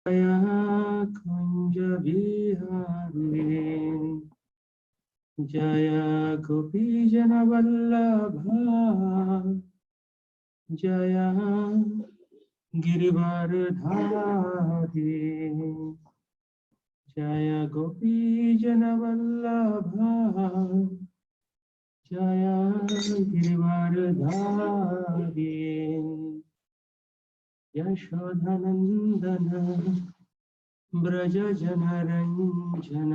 कुंज बिहारी जय गोपी जन वल्लभा जय गिरिवरधारी जय गोपी जन वल्लभा जय गिरिवरधारी यशोधनंदन ब्रज जनरंजन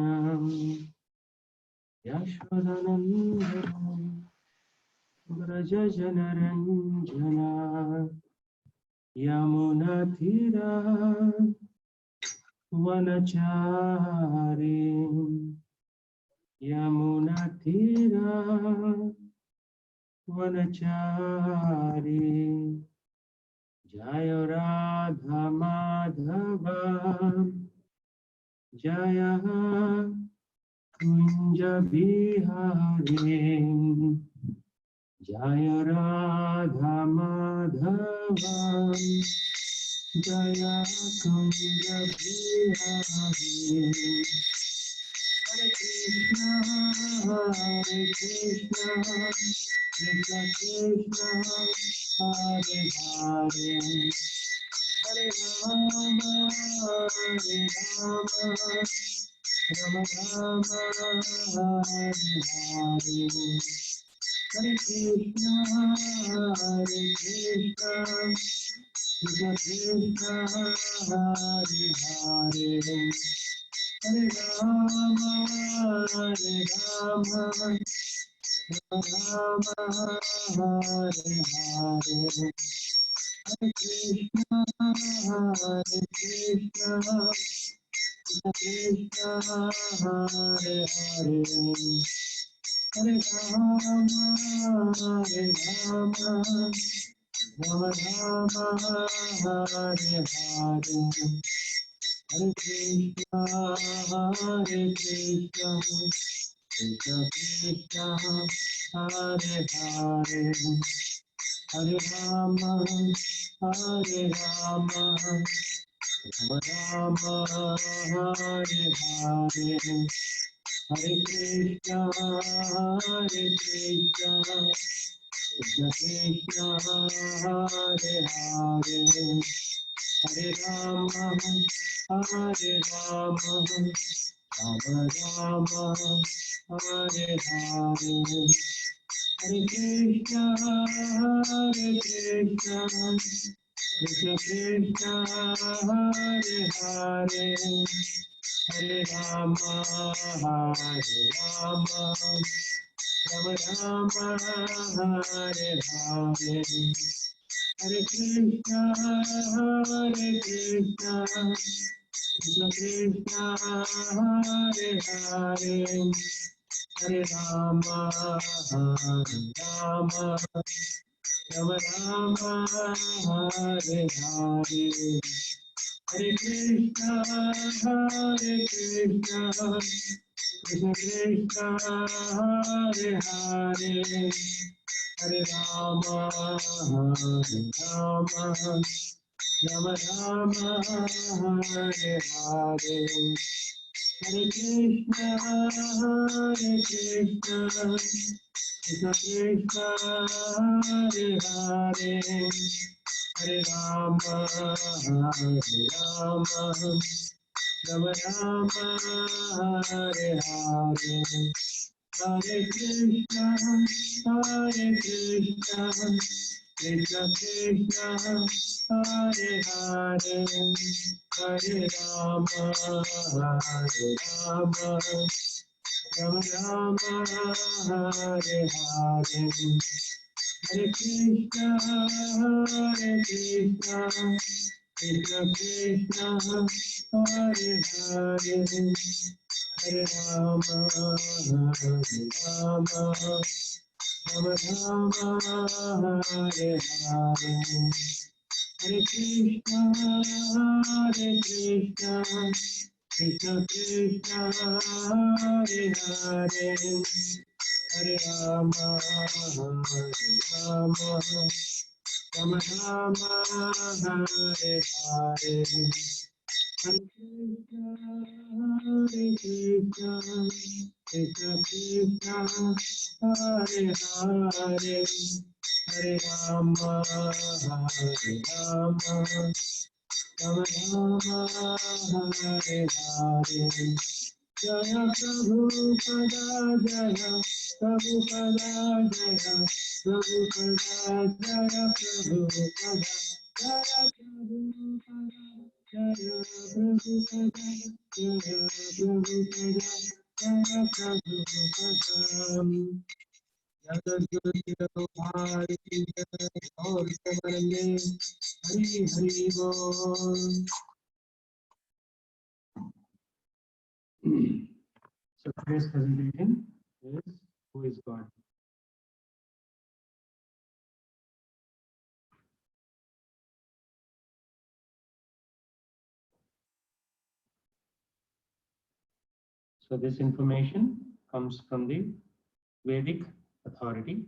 यशोधनंदन ब्रज जनरंजन यमुनातीरा वनचारी यमुनातीरा वनचारी जय राधा माधव जय कुंज बिहारी जय राधा माधव जय कुंज बिहारी हरे Krishna Krishna Krishna Hare Hare Hare Ram Ram Ram Hare Hare Hare Krishna Krishna Krishna Hare Hare Hare Ram Ram Hare Hare Hare Krishna Krishna Hare Hare Hare Ram Ram Hare Hare Hare Krishna Krishna Krishna Hare Hare Hare Ram Ram Hare Hare Hare Krishna Krishna Krishna Hare Hare Hare Ram Ram Ram Hare Hare Hare Krishna Krishna Krishna Hare Hare Hare Ram Ram Ram Hare Hare Hare Krishna Krishna Krishna Hare Hare Hare Ram Ram Ram Hare Hare Hare Krishna Krishna Krishna Hare Hare Hare Ram Ram Ram Hare Hare Hare Krishna Krishna Krishna Hare Hare Hare Ram Ram Ram Hare Hare Hare Krishna Krishna Krishna Hare Hare Hare Ram Ram Ram Hare Hare Hare Krishna Krishna Krishna Hare Hare Hare Ram Ram Ram Hare Hare Hare Krishna Krishna Krishna Hare Hare Hare Ram Ram Ram Hare Hare Hare Krishna, Krishna Krishna, Hare Hare, Hare Rama, Hare Rama, Rama Rama, Hare Hare. Jaya Prabhupada, Jaya Prabhupada, Jaya Prabhupada, Jaya Prabhupada, Jaya Prabhupada, Jaya Prabhupada, Jaya Prabhupada, Jaya Prabhupada. Jagad-guru Bharati Jai, Gaur Samarande, Hari Hari Bol. So today's presentation is Who is God? So this information comes from the Vedic authority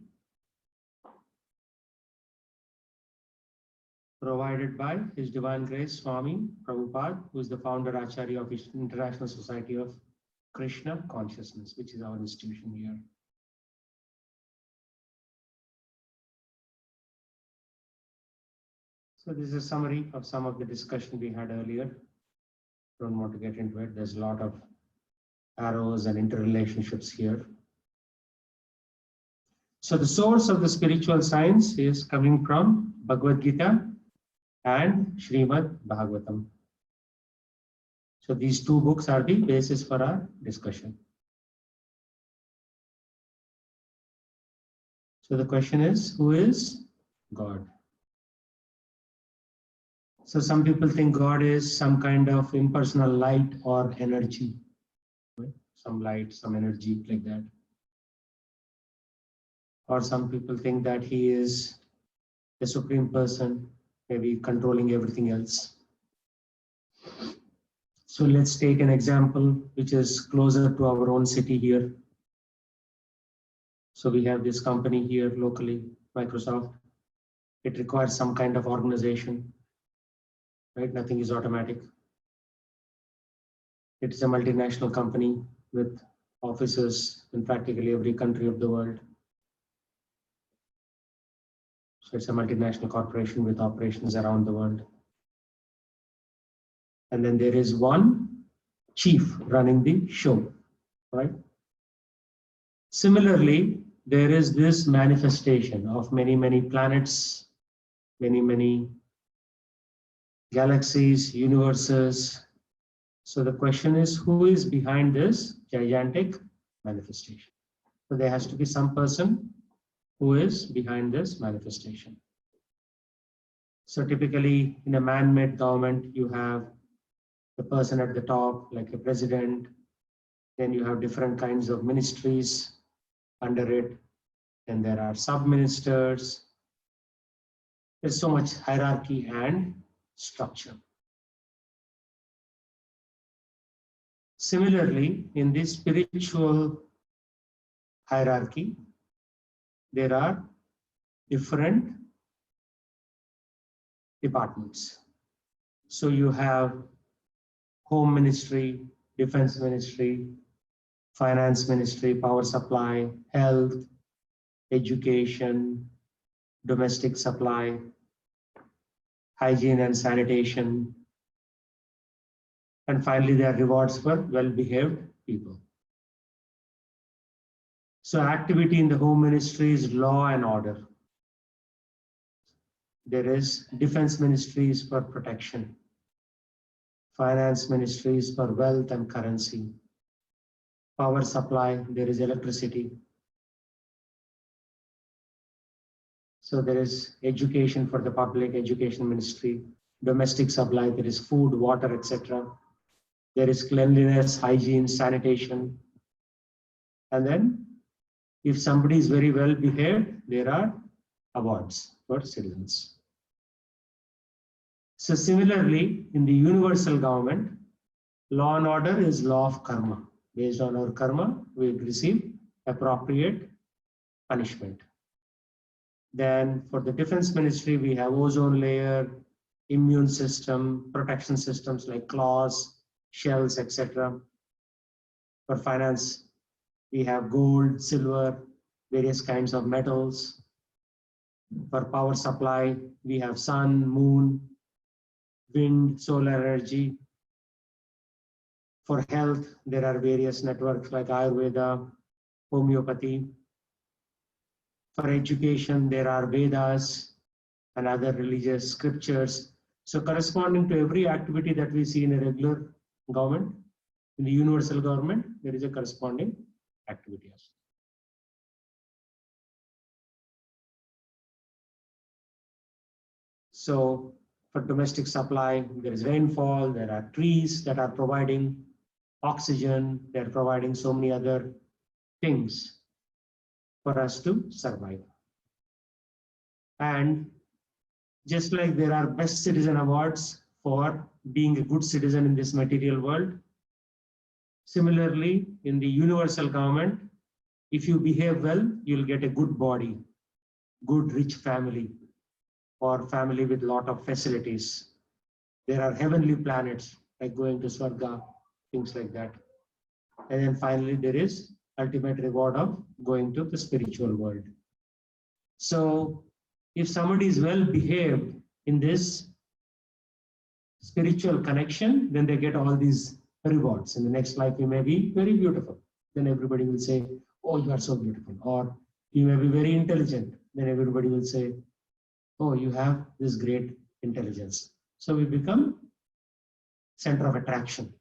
provided by His Divine Grace Swami Prabhupada, who is the founder Acharya of International Society of Krishna Consciousness, which is our institution here. So this is a summary of some of the discussion we had earlier. Don't want to get into it. There's a lot of arrows and interrelationships here. So the source of the spiritual science is coming from Bhagavad Gita and Srimad Bhagavatam. So these two books are the basis for our discussion. So the question is, who is God? So some people think God is some kind of impersonal light or energy, right? Some light, some energy like that. Or some people think that he is the supreme person, maybe controlling everything else. So let's take an example which is closer to our own city here. So we have this company here locally, Microsoft. It requires some kind of organization, right? Nothing is automatic. It is a multinational company with offices in practically every country of the world. So it's a multinational corporation with operations around the world. And then there is one chief running the show, right? Similarly, there is this manifestation of many, many planets, many, many galaxies, universes. So the question is, who is behind this gigantic manifestation? So there has to be some person who is behind this manifestation. So typically in a man-made government, you have the person at the top, like a president. Then you have different kinds of ministries under it. And there are sub-ministers. There's so much hierarchy and structure. Similarly, in this spiritual hierarchy, there are different departments. So you have home ministry, defense ministry, finance ministry, power supply, health, education, domestic supply, hygiene and sanitation. And finally, there are rewards for well-behaved people. So activity in the home ministry is law and order. There is defense ministries for protection, finance ministries for wealth and currency, power supply, there is electricity. So there is education for the public, education ministry, domestic supply, there is food, water, etc. There is cleanliness, hygiene, sanitation. And then if somebody is very well behaved, there are awards for citizens. So similarly, in the universal government, law and order is law of karma. Based on our karma, we receive appropriate punishment. Then for the defense ministry, we have ozone layer, immune system, protection systems like claws, shells, etc. For finance, we have gold, silver, various kinds of metals. For power supply, we have sun, moon, wind, solar energy. For health, there are various networks like Ayurveda, homeopathy. For education, there are Vedas and other religious scriptures. So corresponding to every activity that we see in a regular government, in the universal government, there is a corresponding activity. So for domestic supply, there is rainfall, there are trees that are providing oxygen, they're providing so many other things for us to survive. And just like there are best citizen awards for being a good citizen in this material world, similarly in the universal government, if you behave well, you'll get a good body, good rich family, or family with lot of facilities. There are heavenly planets like going to Swarga, things like that. And then finally there is ultimate reward of going to the spiritual world. So if somebody is well behaved in this spiritual connection, then they get all these rewards. In the next life, you may be very beautiful. Then everybody will say, oh, you are so beautiful. Or you may be very intelligent. Then everybody will say, oh, you have this great intelligence. So we become center of attraction.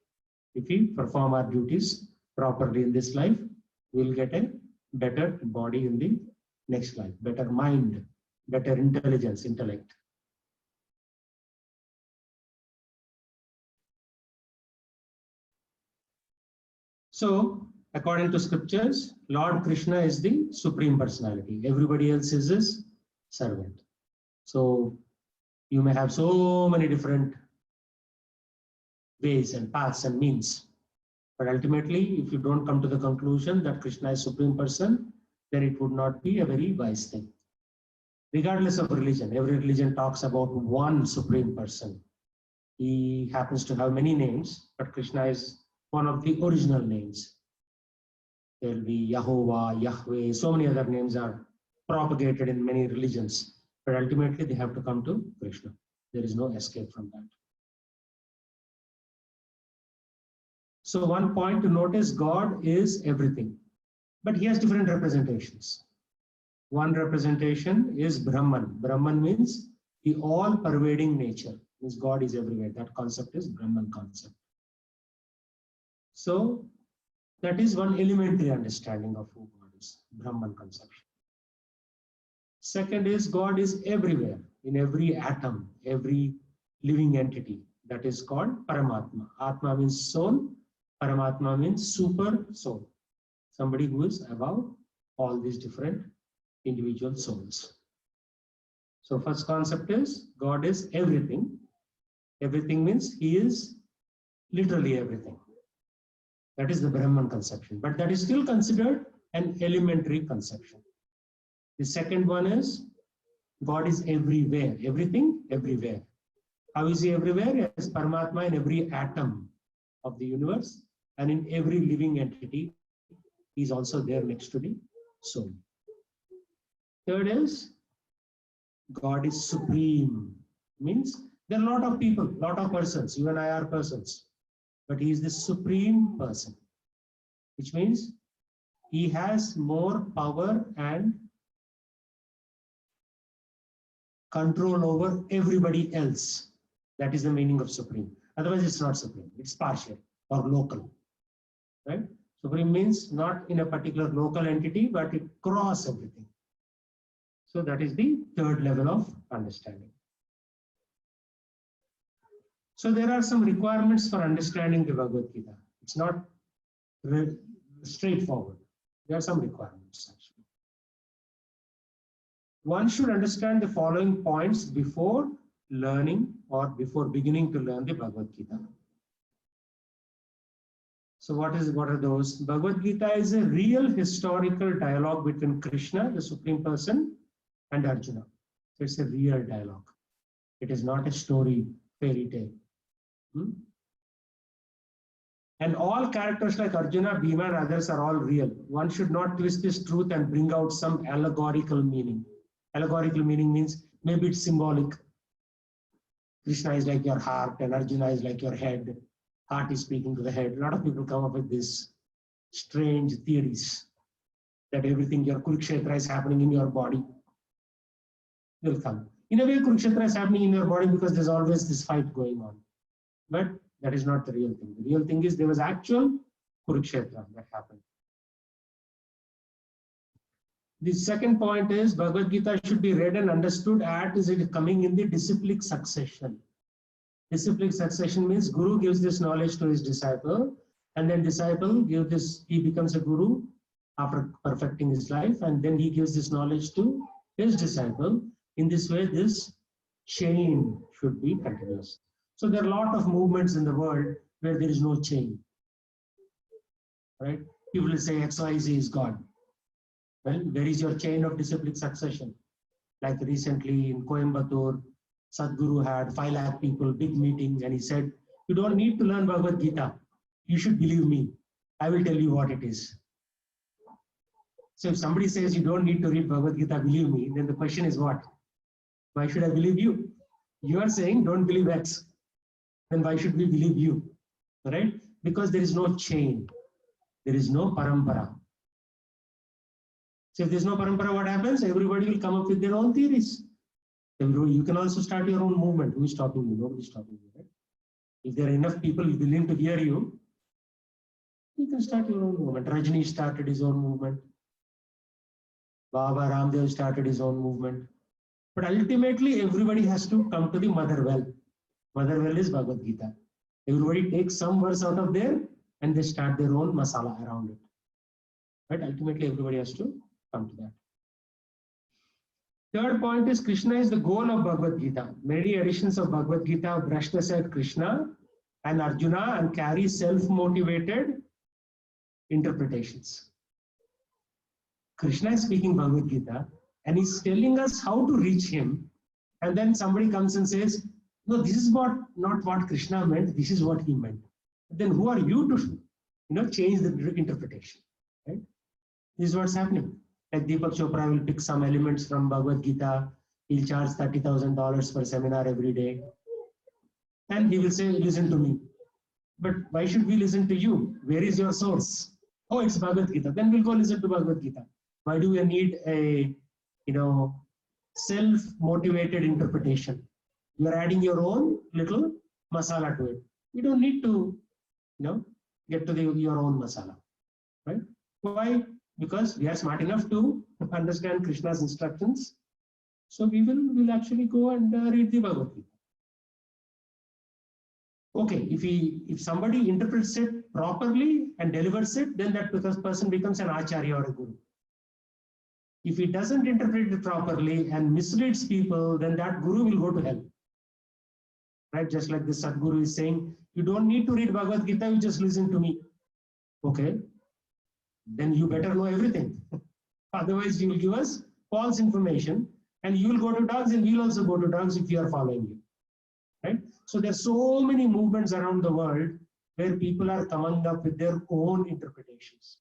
If we perform our duties properly in this life, we'll get a better body in the next life, better mind, better intelligence, intellect. So, according to scriptures, Lord Krishna is the Supreme Personality. Everybody else is his servant. So, you may have so many different ways and paths and means. But ultimately, if you don't come to the conclusion that Krishna is Supreme Person, then it would not be a very wise thing. Regardless of religion, every religion talks about one Supreme Person. He happens to have many names, but Krishna is one of the original names. There will be Yahovah, Yahweh, so many other names are propagated in many religions, but ultimately they have to come to Krishna. There is no escape from that. So one point to notice, God is everything, but he has different representations. One representation is Brahman. Brahman means the all-pervading nature, means God is everywhere. That concept is Brahman concept. So that is one elementary understanding of who God is, Brahman conception. Second is God is everywhere, in every atom, every living entity. That is called Paramatma. Atma means soul, Paramatma means super soul. Somebody who is above all these different individual souls. So first concept is God is everything. Everything means he is literally everything. That is the Brahman conception, but that is still considered an elementary conception. The second one is God is everywhere, everything, everywhere. How is he everywhere? As Paramatma in every atom of the universe and in every living entity, he is also there next to the soul. Third is God is supreme, means there are a lot of people, a lot of persons, you and I are persons, but he is the supreme person, which means he has more power and control over everybody else. That is the meaning of supreme. Otherwise, it's not supreme, it's partial or local, right? Supreme means not in a particular local entity, but it crosses everything. So that is the third level of understanding. So there are some requirements for understanding the Bhagavad Gita. It's not straightforward. There are some requirements actually. One should understand the following points before learning or before beginning to learn the Bhagavad Gita. So what are those? Bhagavad Gita is a real historical dialogue between Krishna, the Supreme Person, and Arjuna. So it's a real dialogue. It is not a story, fairy tale. And all characters like Arjuna, Bhima, and others are all real. One should not twist this truth and bring out some allegorical meaning. Allegorical meaning means maybe it's symbolic. Krishna is like your heart and Arjuna is like your head. Heart is speaking to the head. A lot of people come up with these strange theories that everything, your Kurukshetra is happening in your body. Will come. In a way, Kurukshetra is happening in your body because there's always this fight going on. But that is not the real thing. The real thing is there was actual Kurukshetra that happened. The second point is Bhagavad Gita should be read and understood as it is coming in the disciplic succession. Disciplic succession means Guru gives this knowledge to his disciple, and then disciple gives this, he becomes a Guru after perfecting his life, and then he gives this knowledge to his disciple. In this way, this chain should be continuous. So there are a lot of movements in the world where there is no chain. Right? People will say XYZ is God. Well, where is your chain of disciplic succession? Like recently in Coimbatore, Sadhguru had 5 lakh people, big meeting, and he said, you don't need to learn Bhagavad Gita. You should believe me. I will tell you what it is. So if somebody says you don't need to read Bhagavad Gita, believe me, then the question is what? Why should I believe you? You are saying don't believe X. Then why should we believe you? Right? Because there is no chain. There is no parampara. So if there's no parampara, what happens? Everybody will come up with their own theories. You can also start your own movement. Who is stopping you? Nobody is stopping you. Right? If there are enough people willing to hear you, you can start your own movement. Rajni started his own movement. Baba Ramdev started his own movement. But ultimately, everybody has to come to the mother well. Mother well is Bhagavad Gita. Everybody takes some verse out of there and they start their own masala around it. But ultimately, everybody has to come to that. Third point is Krishna is the goal of Bhagavad Gita. Many editions of Bhagavad Gita brush aside Krishna and Arjuna and carry self-motivated interpretations. Krishna is speaking Bhagavad Gita and he's telling us how to reach him. And then somebody comes and says, no, this is not what Krishna meant, this is what he meant. Then who are you to change the interpretation? Right? This is what's happening. Like Deepak Chopra will pick some elements from Bhagavad Gita. He'll charge $30,000 per seminar every day. And he will say, listen to me. But why should we listen to you? Where is your source? Oh, it's Bhagavad Gita. Then we'll go listen to Bhagavad Gita. Why do we need a, self-motivated interpretation? You're adding your own little masala to it. You don't need to, get to your own masala. Right? Why? Because we are smart enough to understand Krishna's instructions. So we'll actually go and read the Bhagavad Gita. Okay, if somebody interprets it properly and delivers it, then that person becomes an acharya or a guru. If he doesn't interpret it properly and misleads people, then that guru will go to hell. Right? Just like the Sadhguru is saying, you don't need to read Bhagavad Gita, you just listen to me. Okay. Then you better know everything. Otherwise, you will give us false information and you will go to dogs and we'll also go to dogs if you are following you. Right? So there are so many movements around the world where people are coming up with their own interpretations.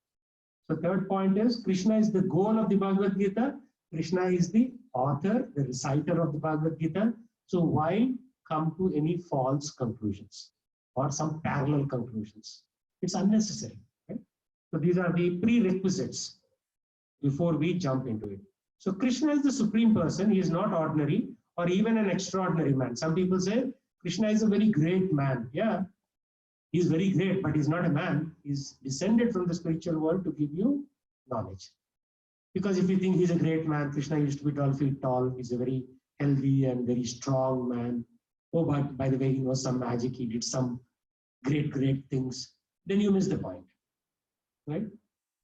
So third point is Krishna is the goal of the Bhagavad Gita. Krishna is the author, the reciter of the Bhagavad Gita. So why come to any false conclusions or some parallel conclusions? It's unnecessary. So these are the prerequisites before we jump into it. So Krishna is the supreme person. He is not ordinary or even an extraordinary man. Some people say Krishna is a very great man. Yeah, he's very great, but he's not a man. He's descended from the spiritual world to give you knowledge. Because if you think he's a great man, Krishna used to be 12 feet tall. He's a very healthy and very strong man. Oh, but by the way, he knows some magic. He did some great things. Then you miss the point. Right?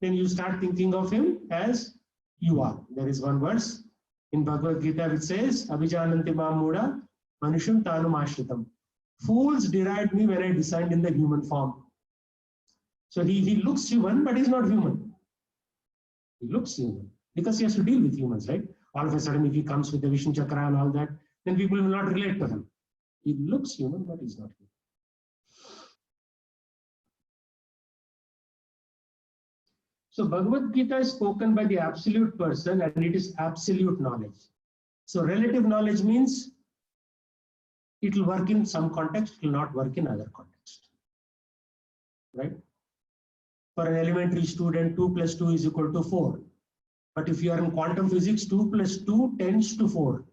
Then you start thinking of him as you are. There is one verse in Bhagavad Gita which says, Abhijananti mam muda manusham tanum ashritam. Fools deride me when I descend in the human form. So he looks human, but he's not human. He looks human because he has to deal with humans, right? All of a sudden, if he comes with the Vishnu Chakra and all that, then people will not relate to him. He looks human, but he's not human. So Bhagavad Gita is spoken by the absolute person, and it is absolute knowledge. So relative knowledge means it will work in some context, it will not work in other context. Right? For an elementary student, 2 plus 2 is equal to 4. But if you are in quantum physics, 2 plus 2 tends to 4.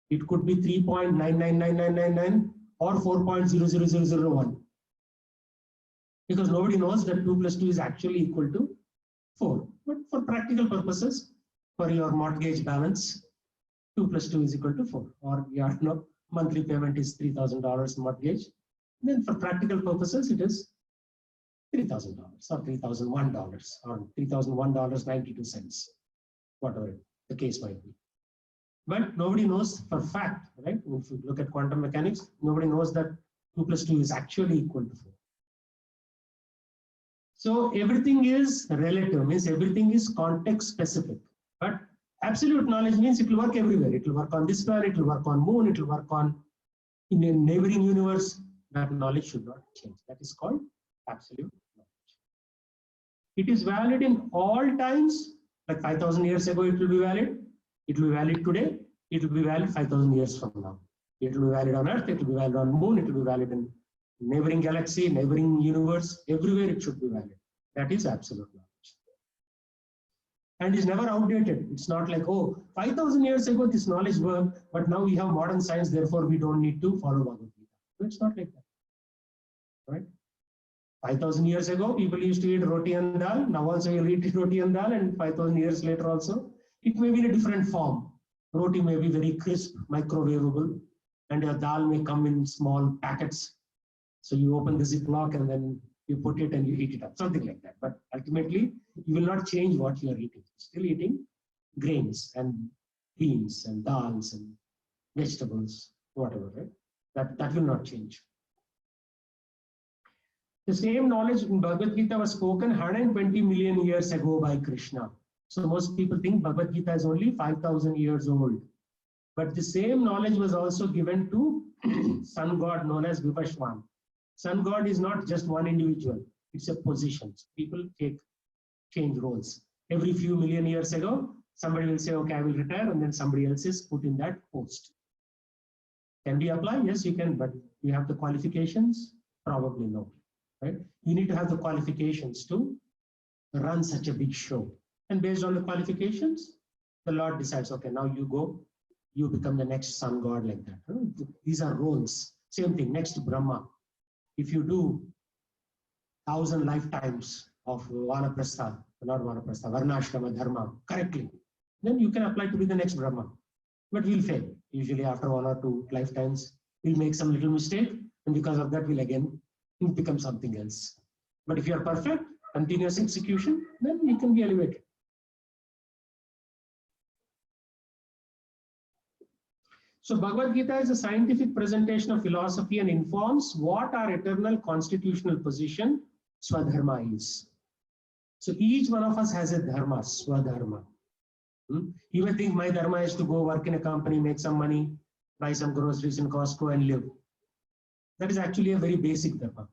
It could be 3.999999 or 4.00001. Because nobody knows that 2 plus 2 is actually equal to 4. But for practical purposes, for your mortgage balance, 2 plus 2 is equal to 4. Or your monthly payment is $3,000 mortgage. Then for practical purposes, it is $3,000 or $3,001 or $3,001.92, whatever the case might be. But nobody knows for fact, right? If you look at quantum mechanics, nobody knows that 2 plus 2 is actually equal to 4. So everything is relative, means everything is context specific. But absolute knowledge means it will work everywhere. It will work on this planet, it will work on moon, it will work on in a neighboring universe. That knowledge should not change. That is called absolute knowledge. It is valid in all times. Like 5,000 years ago, it will be valid. It will be valid today. It will be valid 5,000 years from now. It will be valid on Earth. It will be valid on moon. It will be valid in neighboring galaxy, neighboring universe. Everywhere it should be valid. That is absolute knowledge. And it's never outdated. It's not like, oh, 5,000 years ago this knowledge worked, but now we have modern science, therefore we don't need to follow Bhagavad Gita. It's not like that. Right? 5,000 years ago, people used to eat roti and dal. Now also you'll eat roti and dal, and 5,000 years later also, it may be in a different form. Roti may be very crisp, microwavable, and your dal may come in small packets. So you open the Ziploc and then you put it and you heat it up, something like that. But ultimately, you will not change what you are eating. Still eating grains and beans and dals and vegetables, whatever, right? That will not change. The same knowledge in Bhagavad Gita was spoken 120 million years ago by Krishna. So most people think Bhagavad Gita is only 5,000 years old. But the same knowledge was also given to sun god known as Vivashwan. Sun god is not just one individual, it's a position. People change roles. Every few million years ago, somebody will say, okay, I will retire, and then somebody else is put in that post. Can we apply? Yes, you can, but we have the qualifications? Probably no. Right? You need to have the qualifications to run such a big show. And based on the qualifications, the Lord decides, okay, now you go, you become the next sun god like that. These are roles. Same thing, next to Brahma. If you do 1,000 lifetimes of Vanaprastha, not Vanaprastha, Varnashrama Dharma correctly, then you can apply to be the next Brahma. But we'll fail. Usually after 1 or 2 lifetimes, we'll make some little mistake, and because of that, we'll again become something else. But if you are perfect, continuous execution, then you can be elevated. So Bhagavad Gita is a scientific presentation of philosophy and informs what our eternal constitutional position, Swadharma, is. So each one of us has a dharma, Swadharma. You may think my dharma is to go work in a company, make some money, buy some groceries in Costco and live. That is actually a very basic dharma.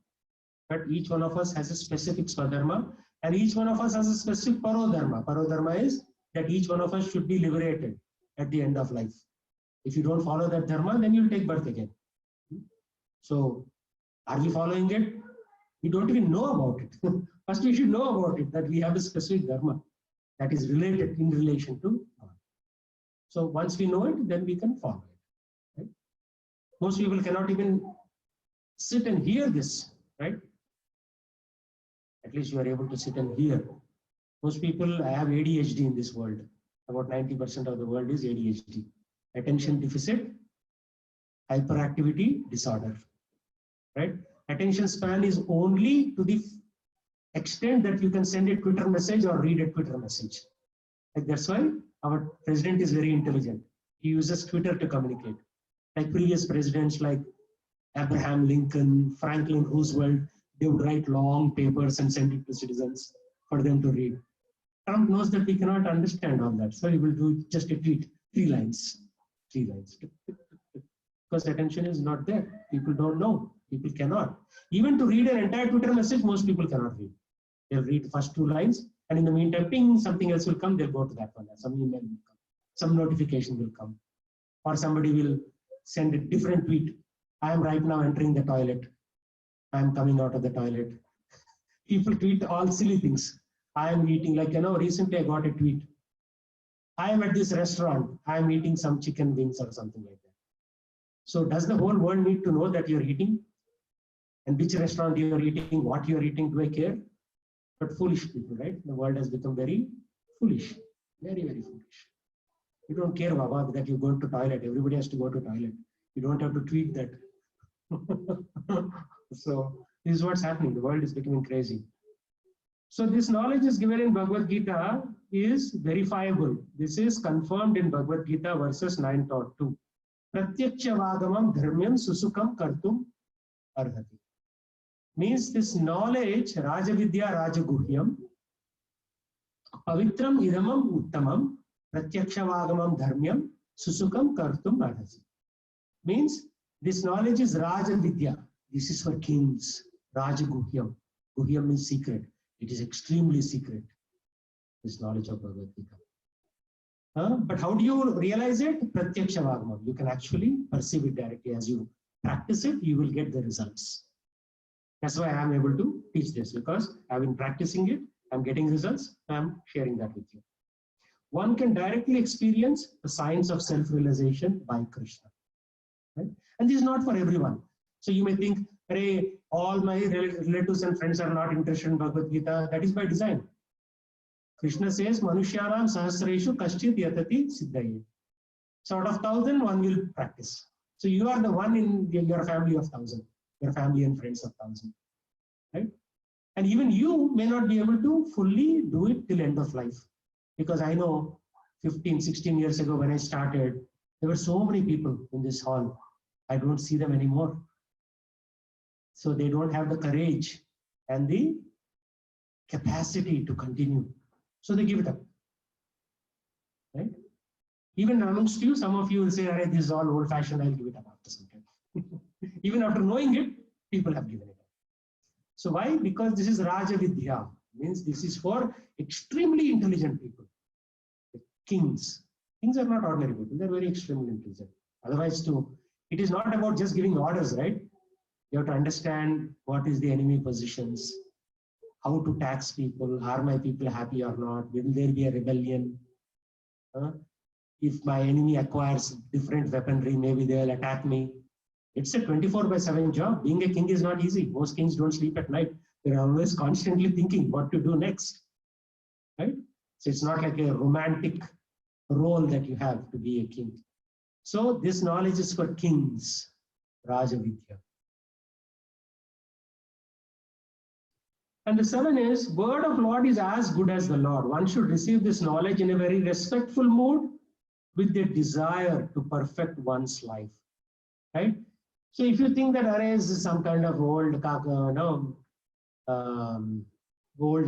But each one of us has a specific Swadharma, and each one of us has a specific Parodharma. Parodharma is that each one of us should be liberated at the end of life. If you don't follow that dharma, then you'll take birth again. So, are we following it? We don't even know about it. First, we should know about it, that we have a specific dharma that is related in relation to God. So, once we know it, then we can follow it. Right? Most people cannot even sit and hear this, right? At least you are able to sit and hear. Most people have ADHD in this world. About 90% of the world is ADHD. Attention deficit hyperactivity disorder, right? Attention span is only to the extent that you can send a Twitter message or read a Twitter message. Like that's why our president is very intelligent. He uses Twitter to communicate. Like previous presidents like Abraham Lincoln, Franklin Roosevelt, they would write long papers and send it to citizens for them to read. Trump knows that we cannot understand all that, so he will do just a tweet, 3 lines. 3 lines. because attention is not there. People don't know. People cannot. Even to read an entire Twitter message, most people cannot read. They'll read the first 2 lines, and in the meantime, ping, something else will come. They'll go to that one. Some email will come. Some notification will come. Or somebody will send a different tweet. I am right now entering the toilet. I am coming out of the toilet. People tweet all silly things. I am eating, like, recently I got a tweet. I am at this restaurant. I am eating some chicken wings or something like that. So does the whole world need to know that you're eating? And which restaurant you're eating, what you're eating, do I care? But foolish people, right? The world has become very foolish. Very, very foolish. You don't care, Baba, that you're going to toilet. Everybody has to go to toilet. You don't have to tweet that. So this is what's happening. The world is becoming crazy. So this knowledge is given in Bhagavad Gita is verifiable. This is confirmed in Bhagavad Gita verses 9.2. Pratyakshavagamam dharmyam susukam kartum arhati. Means this knowledge, Rajavidya Rajaguhyam, Pavitram idamam uttamam, Pratyakshavagamam dharmyam susukam kartum arhati. Means this knowledge is Rajavidya. This is for kings. Rajaguhyam. Guhyam means secret. It is extremely secret, this knowledge of Bhagavad Gita. But how do you realize it? Pratyakshavagamam. You can actually perceive it directly. As you practice it, you will get the results. That's why I am able to teach this, because I've been practicing it, I'm getting results, I'm sharing that with you. One can directly experience the science of self-realization by Krishna. Right? And this is not for everyone. So you may think, hey, all my relatives and friends are not interested in Bhagavad Gita. That is by design. Krishna says, Manushyanam sahasreshu kaschit yatati siddhaye. So out of 1,000, one will practice. So you are the one in your family of 1,000, your family and friends of 1,000. Right? And even you may not be able to fully do it till end of life. Because I know 15, 16 years ago when I started, there were so many people in this hall. I don't see them anymore. So they don't have the courage and the capacity to continue. So they give it up. Right? Even amongst you, some of you will say, this is all old-fashioned, I'll give it up after some time. Even after knowing it, people have given it up. So why? Because this is Rajavidya. Means this is for extremely intelligent people. The kings. Kings are not ordinary people. They're very extremely intelligent. Otherwise, it is not about just giving orders, right? You have to understand what is the enemy positions, how to tax people, are my people happy or not, will there be a rebellion? If my enemy acquires different weaponry, maybe they'll attack me. It's a 24/7 job. Being a king is not easy. Most kings don't sleep at night. They're always constantly thinking what to do next. Right? So it's not like a romantic role that you have to be a king. So this knowledge is for kings, Rajavidya. And the 7 is, word of Lord is as good as the Lord. One should receive this knowledge in a very respectful mood with the desire to perfect one's life. Right? So if you think that this is some kind of old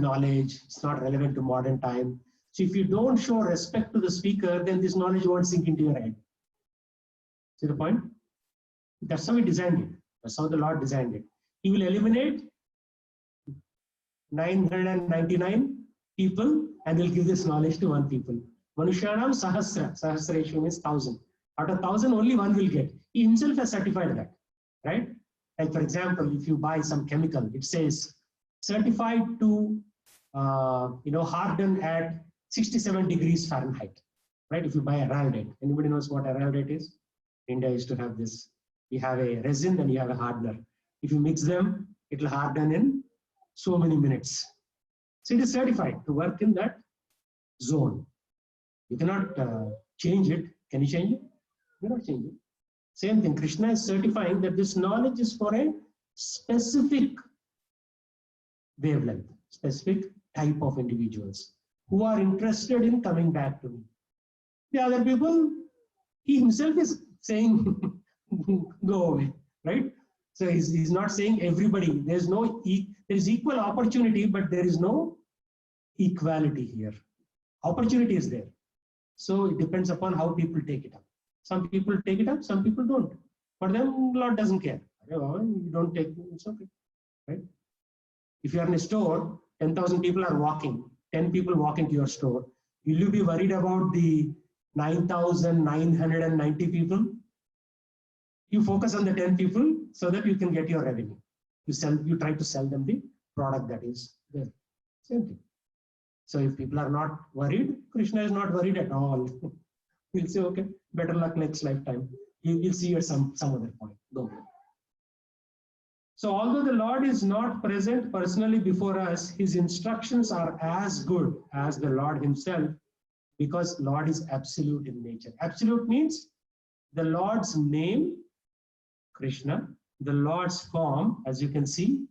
knowledge, it's not relevant to modern time. So if you don't show respect to the speaker, then this knowledge won't sink into your head. See the point? That's how he designed it. That's how the Lord designed it. He will eliminate 999 people and will give this knowledge to 1 people. Manushyanam sahasra. Sahasreshu means 1,000. Out of 1,000, only 1 will get. He himself has certified that. Right? Like for example, if you buy some chemical, it says certified to harden at 67 degrees Fahrenheit. Right? If you buy araldite. Anybody knows what araldite is? India used to have this. You have a resin and you have a hardener. If you mix them, it will harden in so many minutes. So it is certified to work in that zone. You cannot change it. Can you change it? You cannot change it. Same thing, Krishna is certifying that this knowledge is for a specific wavelength, specific type of individuals who are interested in coming back to me. The other people, he himself is saying, go away, right? So he's not saying everybody. There is equal opportunity, but there is no equality here. Opportunity is there. So it depends upon how people take it up. Some people take it up, some people don't. For them, Lord doesn't care. You don't take, it's okay, right? If you are in a store, 10,000 people are walking, 10 people walk into your store. Will you be worried about the 9,990 people? You focus on the 10 people so that you can get your revenue. You try to sell them the product that is there. Same thing. So if people are not worried, Krishna is not worried at all. He'll say, okay, better luck next lifetime. You'll see you at some other point. Don't worry. So although the Lord is not present personally before us, his instructions are as good as the Lord himself, because Lord is absolute in nature. Absolute means the Lord's name, Krishna, the Lord's form, as you can see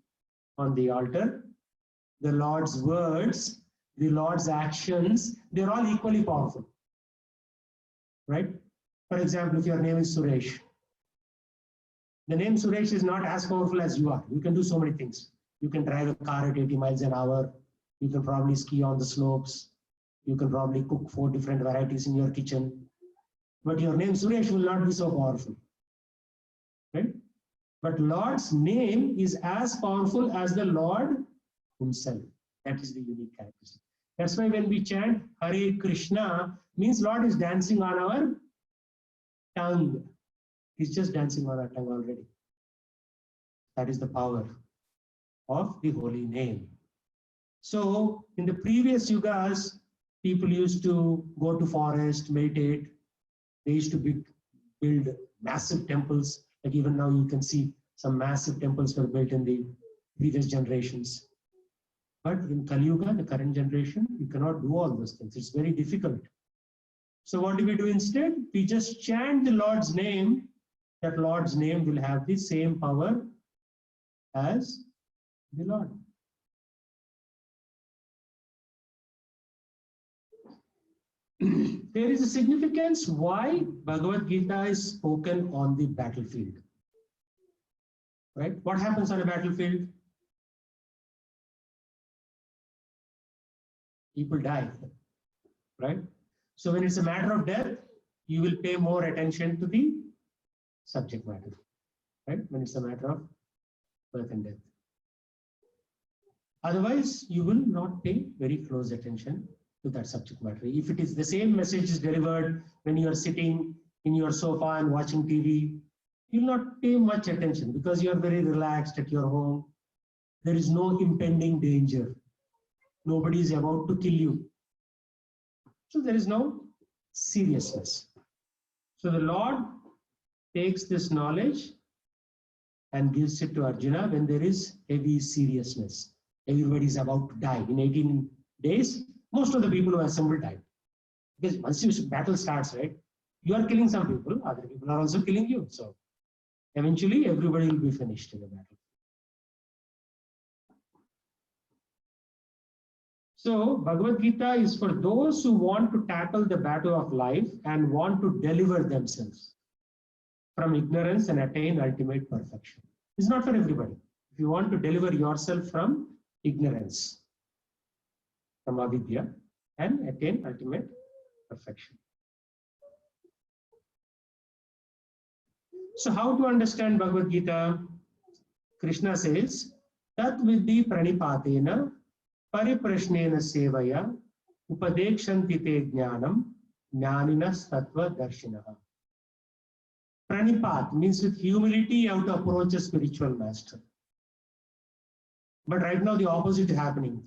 on the altar, the Lord's words, the Lord's actions, they're all equally powerful, right? For example, if your name is Suresh, the name Suresh is not as powerful as you are. You can do so many things. You can drive a car at 80 miles an hour. You can probably ski on the slopes. You can probably cook 4 different varieties in your kitchen. But your name Suresh will not be so powerful, right? But Lord's name is as powerful as the Lord himself. That is the unique characteristic. That's why when we chant Hare Krishna, means Lord is dancing on our tongue. He's just dancing on our tongue already. That is the power of the holy name. So in the previous yugas, people used to go to forest, meditate. They used to build massive temples. Like even now you can see some massive temples were built in the previous generations. But in Kali Yuga, the current generation, you cannot do all those things. It's very difficult. So what do we do instead? We just chant the Lord's name. That Lord's name will have the same power as the Lord. There is a significance why Bhagavad Gita is spoken on the battlefield. Right? What happens on a battlefield? People die. Right? So when it's a matter of death, you will pay more attention to the subject matter. Right? When it's a matter of birth and death. Otherwise, you will not pay very close attention to that subject matter. If it is the same message is delivered when you are sitting in your sofa and watching TV, you will not pay much attention because you are very relaxed at your home. There is no impending danger. Nobody is about to kill you. So there is no seriousness. So the Lord takes this knowledge and gives it to Arjuna when there is heavy seriousness. Everybody is about to die. In 18 days, most of the people who assembled died. Because once the battle starts, right, you are killing some people, other people are also killing you. So eventually everybody will be finished in the battle. So Bhagavad Gita is for those who want to tackle the battle of life and want to deliver themselves from ignorance and attain ultimate perfection. It's not for everybody. If you want to deliver yourself from ignorance, from avidya, and attain ultimate perfection. So how to understand Bhagavad Gita? Krishna says, Tat vidhi pranipatena pariprashnena sevaya upadekshanti te jnanam jnaninas tattva darshinaha. Pranipat means with humility you have to approach a spiritual master. But right now the opposite is happening.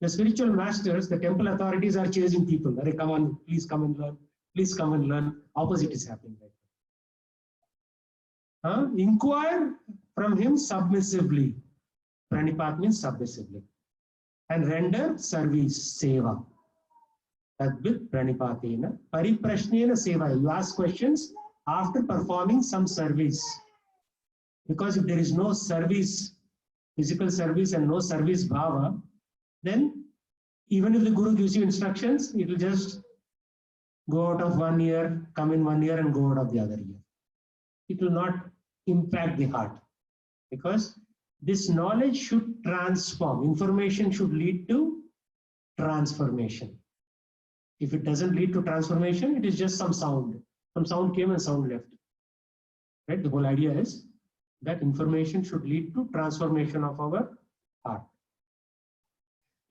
The spiritual masters, the temple authorities are chasing people. Hey, come on, please come and learn. Please come and learn. Opposite is happening right now. Inquire from him submissively. Pranipat means submissively. And render service, seva. Tadvit pranipatena. Pariprashnena seva. You ask questions after performing some service. Because if there is no service, physical service and no service bhava, then even if the Guru gives you instructions, it will just go out of 1 year, come in 1 year and go out of the other year. It will not impact the heart because this knowledge should transform. Information should lead to transformation. If it doesn't lead to transformation, it is just some sound. Some sound came and sound left. right? The whole idea is that information should lead to transformation of our heart.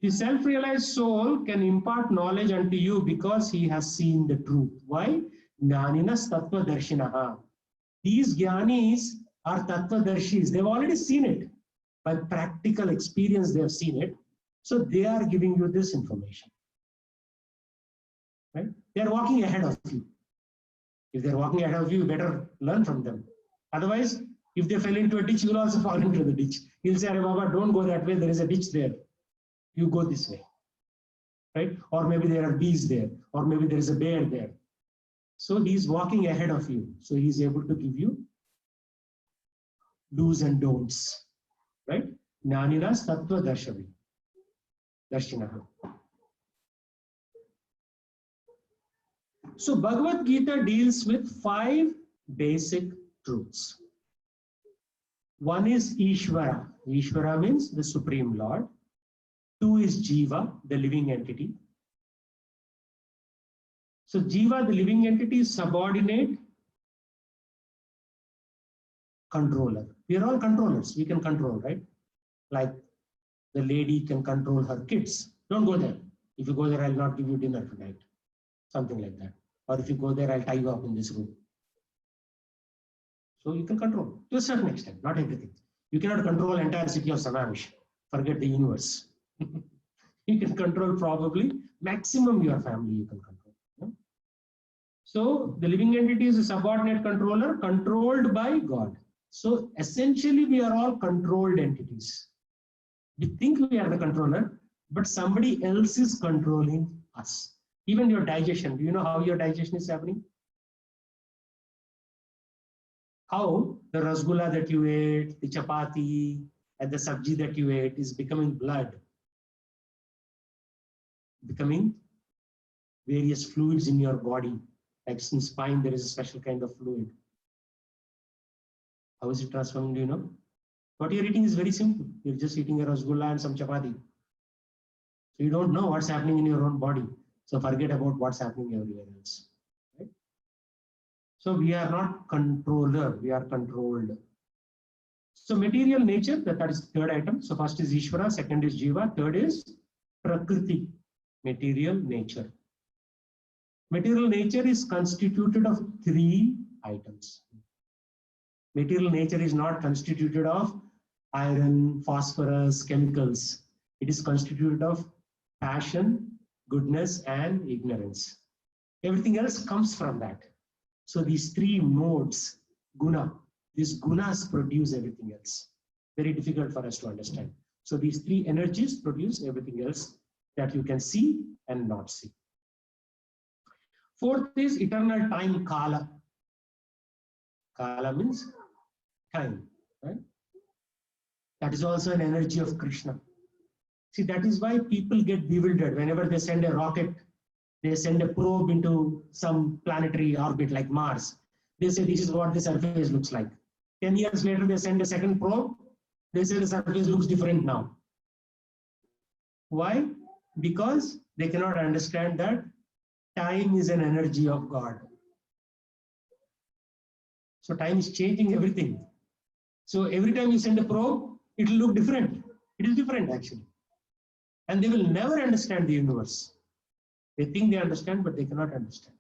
The self-realized soul can impart knowledge unto you because he has seen the truth. Why? Jnaninas tattva darshinaha. These jnanis are tattva darshis. They've already seen it. By practical experience, they have seen it. So they are giving you this information. Right? They are walking ahead of you. If they're walking ahead of you, you better learn from them. Otherwise, if they fell into a ditch, you will also fall into the ditch. He'll say, Arey Baba, don't go that way. There is a ditch there. You go this way. Right? Or maybe there are bees there. Or maybe there is a bear there. So he's walking ahead of you. So he's able to give you do's and don'ts. Right? Jnaninas tattva darshavi. Darshinaha. So Bhagavad Gita deals with 5 basic truths. One is Ishvara. Ishvara means the Supreme Lord. 2 is Jiva, the living entity. So Jiva, the living entity, is subordinate controller. We are all controllers. We can control, right? Like the lady can control her kids. Don't go there. If you go there, I'll not give you dinner tonight. Something like that. Or if you go there, I'll tie you up in this room. So you can control to a certain extent, not everything. You cannot control the entire city of Samamish. Forget the universe. You can control probably maximum your family you can control. Yeah? So the living entity is a subordinate controller controlled by God. So essentially we are all controlled entities. We think we are the controller, but somebody else is controlling us. Even your digestion. Do you know how your digestion is happening? How the rasgulla that you ate, the chapati, and the sabji that you ate is becoming blood, becoming various fluids in your body. Like in spine, there is a special kind of fluid. How is it transforming? Do you know? What you're eating is very simple. You're just eating a rasgulla and some chapati. So you don't know what's happening in your own body. So forget about what's happening everywhere else. Right? So we are not controller, we are controlled. So material nature, that is the third item. So first is Ishvara, second is Jiva, third is Prakriti, material nature. Material nature is constituted of 3 items. Material nature is not constituted of iron, phosphorus, chemicals. It is constituted of passion, goodness, and ignorance. Everything else comes from that. So these 3 modes, guna, these gunas produce everything else. Very difficult for us to understand. So these 3 energies produce everything else that you can see and not see. Fourth is eternal time, kala. Kala means time, right? That is also an energy of Krishna. See, that is why people get bewildered whenever they send a rocket, they send a probe into some planetary orbit like Mars. They say this is what the surface looks like. 10 years later, they send a second probe. They say the surface looks different now. Why? Because they cannot understand that time is an energy of God. So time is changing everything. So every time you send a probe, it will look different. It is different actually. And they will never understand the universe. They think they understand, but they cannot understand.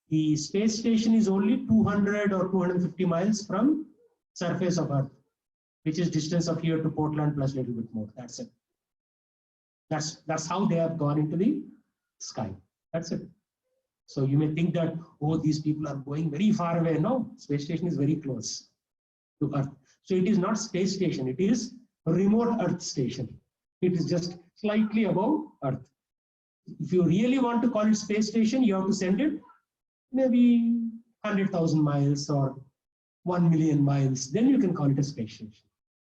The space station is only 200 or 250 miles from surface of Earth, which is distance of here to Portland plus a little bit more. That's it. That's how they have gone into the sky. That's it. So you may think that, oh, these people are going very far away. No, space station is very close to Earth. So it is not space station. It is a remote Earth station. It is just slightly above Earth. If you really want to call it space station, you have to send it maybe 100,000 miles or 1 million miles. Then you can call it a space station.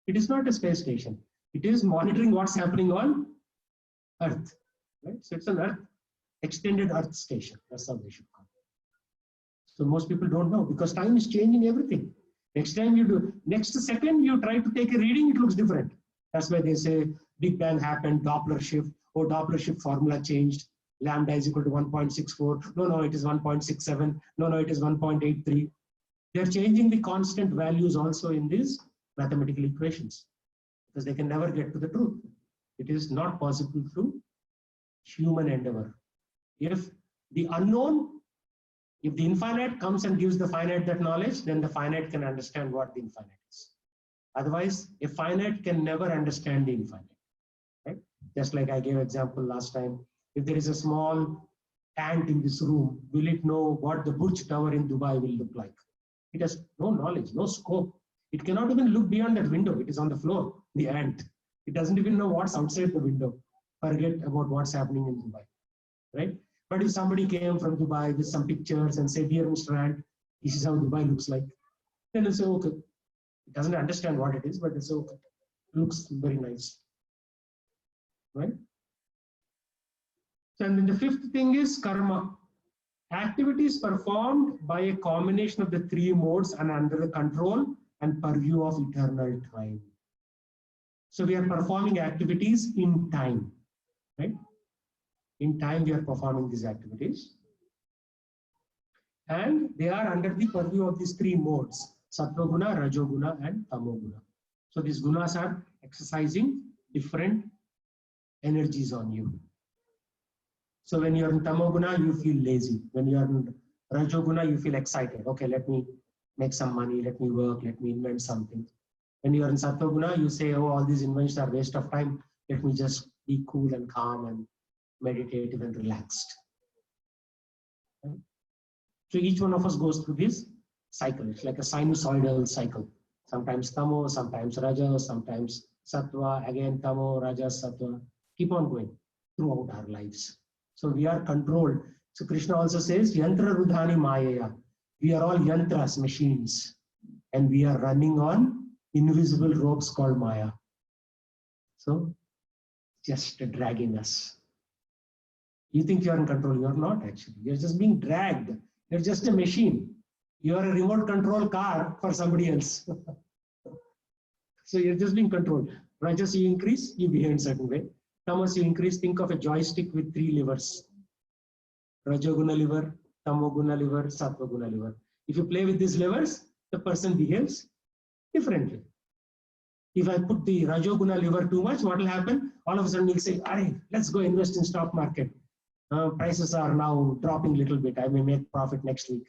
It is not a space station. It is monitoring what's happening on Earth. Right? So it's an Earth, extended Earth station. That's how they should call it. So most people don't know because time is changing everything. Next time you do, next second you try to take a reading, it looks different. That's why they say Big Bang happened, Doppler shift. Oh, Doppler shift formula changed. Lambda is equal to 1.64. No, it is 1.67. No, it is 1.83. They're changing the constant values also in these mathematical equations because they can never get to the truth. It is not possible through human endeavor. If the unknown, if the infinite comes and gives the finite that knowledge, then the finite can understand what the infinite is. Otherwise, a finite can never understand the infinite. Right? Just like I gave example last time, if there is a small ant in this room, will it know what the Burj Tower in Dubai will look like? It has no knowledge, no scope. It cannot even look beyond that window. It is on the floor, the ant. It doesn't even know what's outside the window. Forget about what's happening in Dubai, right? But if somebody came from Dubai with some pictures and said, dear Mr. Ant, this is how Dubai looks like, then it's okay. It doesn't understand what it is, but it's okay. It looks very nice, right? So, and then the fifth thing is karma. Activities performed by a combination of the three modes and under the control and purview of eternal time. So we are performing activities in time, right? In time we are performing these activities. And they are under the purview of these three modes, Sattva Guna, Rajoguna and Tamoguna. So these gunas are exercising different energies on you. So when you're in Tamoguna, you feel lazy. When you're in Rajoguna, you feel excited. Okay, let me make some money, let me work, let me invent something. When you're in Sattva Guna, you say, oh, all these inventions are waste of time. Let me just be cool and calm and meditative and relaxed. Right? So each one of us goes through this cycle. It's like a sinusoidal cycle. Sometimes Tamo, sometimes Raja, sometimes Sattva, again Tamo, Raja, Sattva. Keep on going throughout our lives. So we are controlled. So Krishna also says, Yantra Rudhani Mayaya. We are all yantras, machines. And we are running on invisible ropes called Maya. So just dragging us. You think you are in control. You are not actually. You're just being dragged. You're just a machine. You are a remote control car for somebody else. So you're just being controlled. Rajas, you increase, you behave in a certain way. Tamas, you increase, think of a joystick with 3 levers. Rajoguna lever, Tamoguna lever, Sattvaguna lever. If you play with these levers, the person behaves differently. If I put the Rajoguna lever too much, what will happen? All of a sudden he'll say, let's go invest in stock market. Prices are now dropping a little bit. I may make profit next week.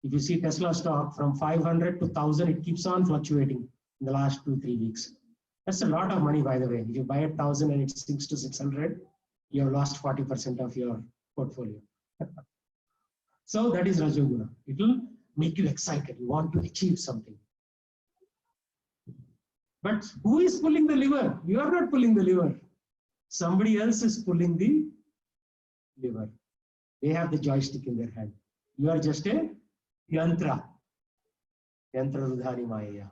If you see Tesla stock from 500 to 1,000, it keeps on fluctuating in the last 2-3 weeks. That's a lot of money, by the way. If you buy 1,000 and it sinks to 600, you have lost 40% of your portfolio. So that is Rajoguna. It will make you excited. You want to achieve something. But who is pulling the lever? You are not pulling the lever. Somebody else is pulling the lever. They have the joystick in their hand. You are just a yantra. Yantra Rudhani Maya.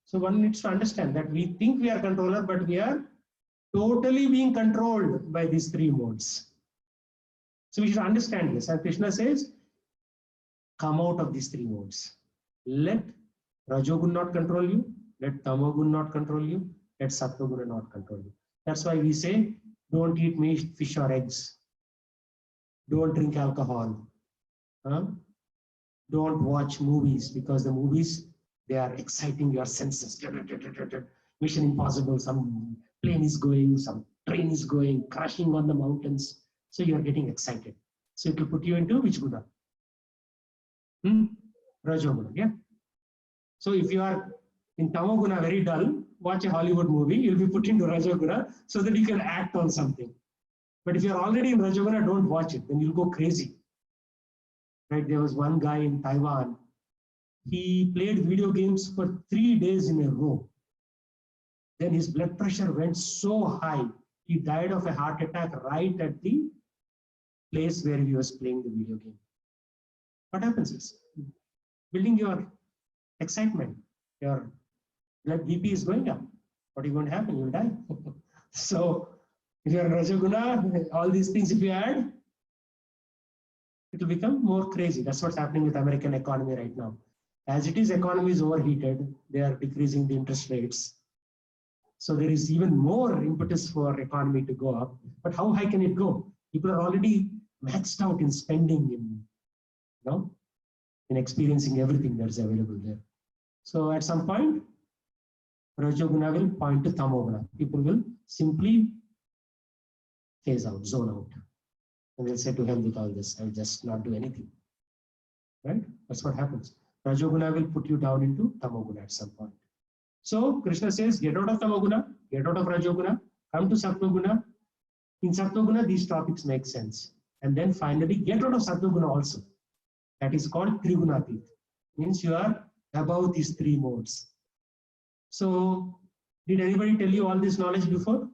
So one needs to understand that we think we are controller, but we are totally being controlled by these 3 modes. So we should understand this. And Krishna says, come out of these 3 modes. Let Rajogun not control you. Let Tamogun not control you. Let Sattvaguna not control you. That's why we say, don't eat meat, fish or eggs. Don't drink alcohol. Don't watch movies, because the movies, they are exciting your senses. Mission Impossible, some plane is going, some train is going, crashing on the mountains. So you are getting excited. So it will put you into which Guna? Rajoguna, yeah. So if you are in Tamoguna very dull, watch a Hollywood movie, you'll be put into Rajoguna so that you can act on something. But if you're already in Rajoguna, don't watch it, then you'll go crazy. Right? There was one guy in Taiwan. He played video games for 3 days in a row. Then his blood pressure went so high, he died of a heart attack right at the place where he was playing the video game. What happens is, building your excitement, your blood BP is going up. What is going to happen? You'll die. So if you are Rajoguna, all these things if you add, it will become more crazy. That's what's happening with American economy right now. As it is, economy is overheated. They are decreasing the interest rates. So there is even more impetus for economy to go up. But how high can it go? People are already maxed out in spending. in experiencing everything that's available there. So at some point, Rajoguna will point to Tamoguna. People will simply phase out, zone out. And they'll say, to hell with all this, I'll just not do anything. Right? That's what happens. Rajoguna will put you down into Tamoguna at some point. So Krishna says, get out of Tamoguna, get out of Rajoguna, come to Sattva-guna. In Sattva-guna, these topics make sense. And then finally, get out of Sattva-guna also. That is called Trigunatit. Means you are above these three modes. So, did anybody tell you all this knowledge before?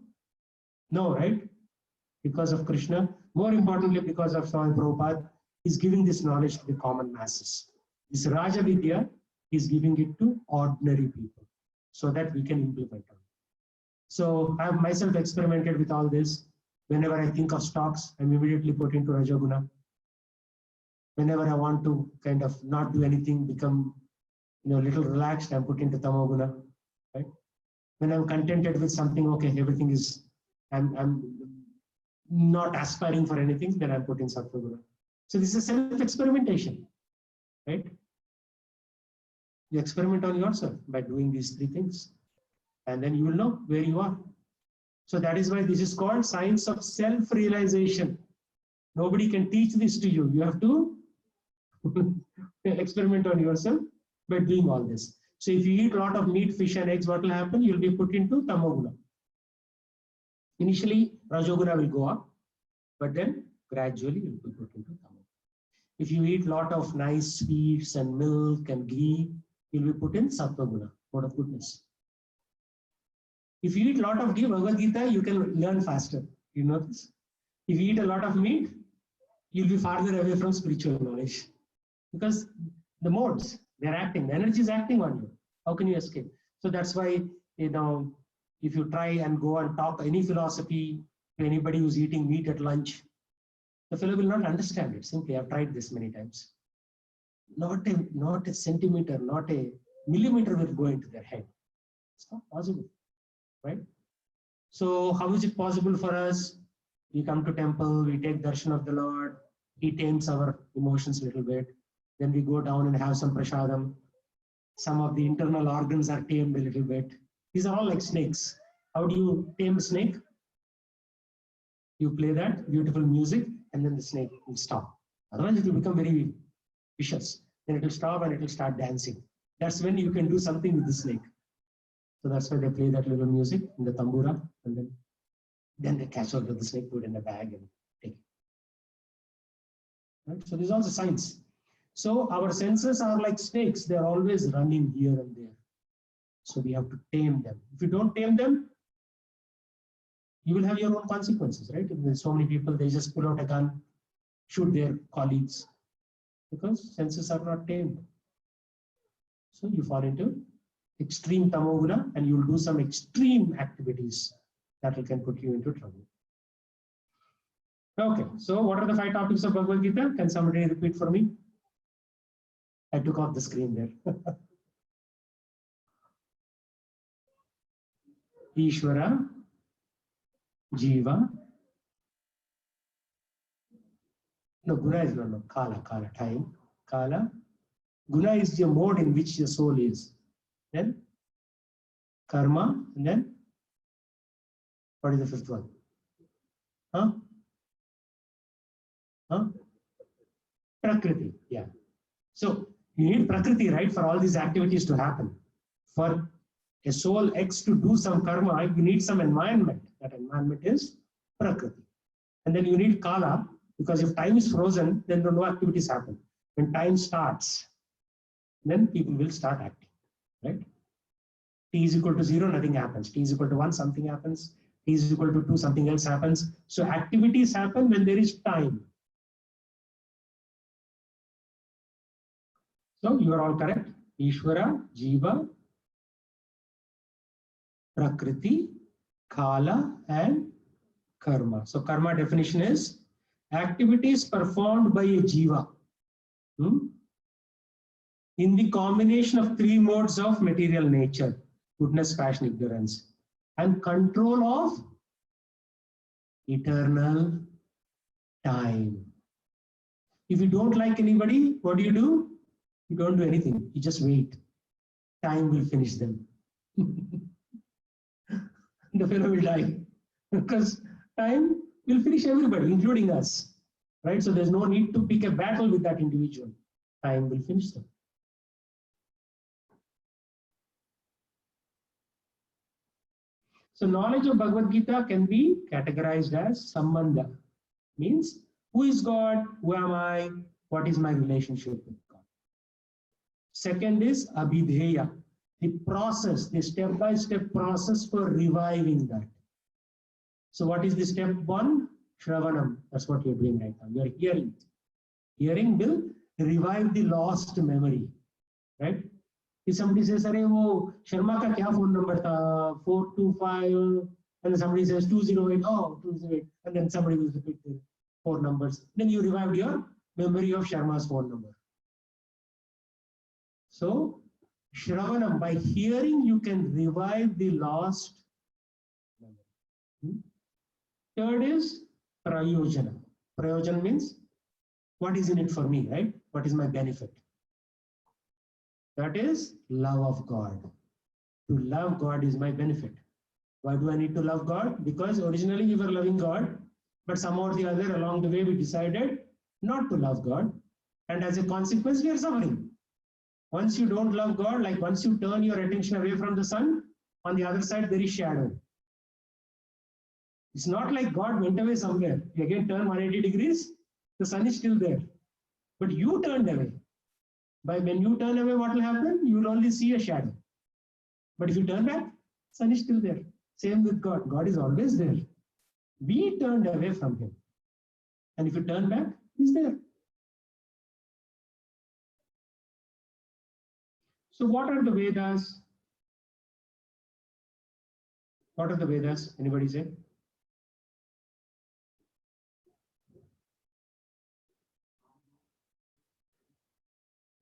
No, right? Because of Krishna. More importantly, because of Swami Prabhupada, is giving this knowledge to the common masses. This Raja Vidya is giving it to ordinary people so that we can implement it. So I have myself experimented with all this. Whenever I think of stocks, I'm immediately put into Rajoguna. Whenever I want to kind of not do anything, become a little relaxed, I'm put into Tamoguna. Right? When I'm contented with something, okay, everything is, I'm not aspiring for anything, then I'm put in Sattva-guna. So this is self-experimentation, right? You experiment on yourself by doing these three things, and then you will know where you are. So that is why this is called science of self-realization. Nobody can teach this to you. You have to experiment on yourself by doing all this. So if you eat a lot of meat, fish, and eggs, what will happen? You'll be put into Tamoguna. Initially, Rajoguna will go up, but then gradually you'll be put into Tamoguna. If you eat a lot of nice sweets and milk and ghee, you'll be put in Sattva-guna, mode of goodness. If you eat a lot of ghee, Bhagavad Gita, you can learn faster. You know this? If you eat a lot of meat, you'll be farther away from spiritual knowledge. Because the modes, they're acting, the energy is acting on you. How can you escape? So that's why, if you try and go and talk any philosophy to anybody who's eating meat at lunch, the fellow will not understand it. Simply, I've tried this many times. Not a centimeter, not a millimeter will go into their head. It's not possible, right? So how is it possible for us? We come to temple, we take darshan of the Lord, He tames our emotions a little bit. Then we go down and have some prasadam. Some of the internal organs are tamed a little bit. These are all like snakes. How do you tame a snake? You play that beautiful music and then the snake will stop. Otherwise it will become very vicious. Then it will stop and it will start dancing. That's when you can do something with the snake. So that's why they play that little music in the tambura, and then they catch hold of the snake, put it in a bag and take it. Right? So this is also science. So our senses are like snakes. They're always running here and there. So we have to tame them. If you don't tame them, you will have your own consequences, right? If there's so many people, they just pull out a gun, shoot their colleagues, because senses are not tamed. So you fall into extreme tamoguna and you will do some extreme activities that can put you into trouble. Okay, so what are the 5 topics of Bhagavad Gita? Can somebody repeat for me? I took off the screen there. Ishvara, Jiva. No, Guna is no, Kala, time. Kala. Guna is the mode in which the soul is. Then Karma, and then what is the 5th one? Prakriti, yeah. So you need Prakriti, right, for all these activities to happen. For a soul X to do some karma, you need some environment. That environment is Prakriti. And then you need Kala, because if time is frozen, then no activities happen. When time starts, then people will start acting, right? T is equal to 0, nothing happens. T is equal to 1, something happens. T is equal to 2, something else happens. So activities happen when there is time. So you are all correct. Ishvara, Jiva, Prakriti, Kala, and Karma. So karma definition is activities performed by a Jiva in the combination of 3 modes of material nature: goodness, passion, ignorance, and control of eternal time. If you don't like anybody, what do? You don't do anything. You just wait. Time will finish them. The fellow will die because time will finish everybody, including us. Right? So there's no need to pick a battle with that individual. Time will finish them. So knowledge of Bhagavad Gita can be categorized as Sambandha. Means, who is God? Who am I? What is my relationship with God? Second is Abhidheya, the process, the step-by-step process for reviving that. So what is the step one? Shravanam. That's what you're doing right now. You're hearing. Hearing will revive the lost memory. Right? If somebody says, "Arey, wo Sharma ka kya phone number tha? 425," and then somebody says 208, oh, 208, and then somebody will repeat the 4 numbers. Then you revived your memory of Sharma's phone number. So, Shravanam, by hearing, you can revive the lost memory. Third is Prayojana. Prayojana means, what is in it for me, right? What is my benefit? That is love of God. To love God is my benefit. Why do I need to love God? Because originally we were loving God, but somehow or the other along the way we decided not to love God. And as a consequence, we are suffering. Once you don't love God, like once you turn your attention away from the sun, on the other side there is shadow. It's not like God went away somewhere. You again turn 180 degrees, the sun is still there. But you turned away. By when you turn away, what will happen? You will only see a shadow. But if you turn back, sun is still there. Same with God. God is always there. We turned away from him. And if you turn back, he's there. So what are the Vedas? What are the Vedas? Anybody say?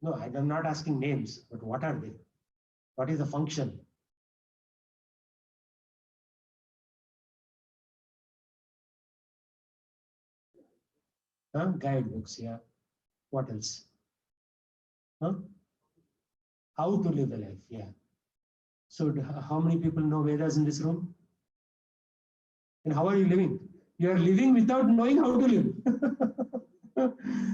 No, I'm not asking names, but what are they? What is the function? Guidebooks, yeah. What else? How to live a life, yeah. So how many people know Vedas in this room? And how are you living? You are living without knowing how to live.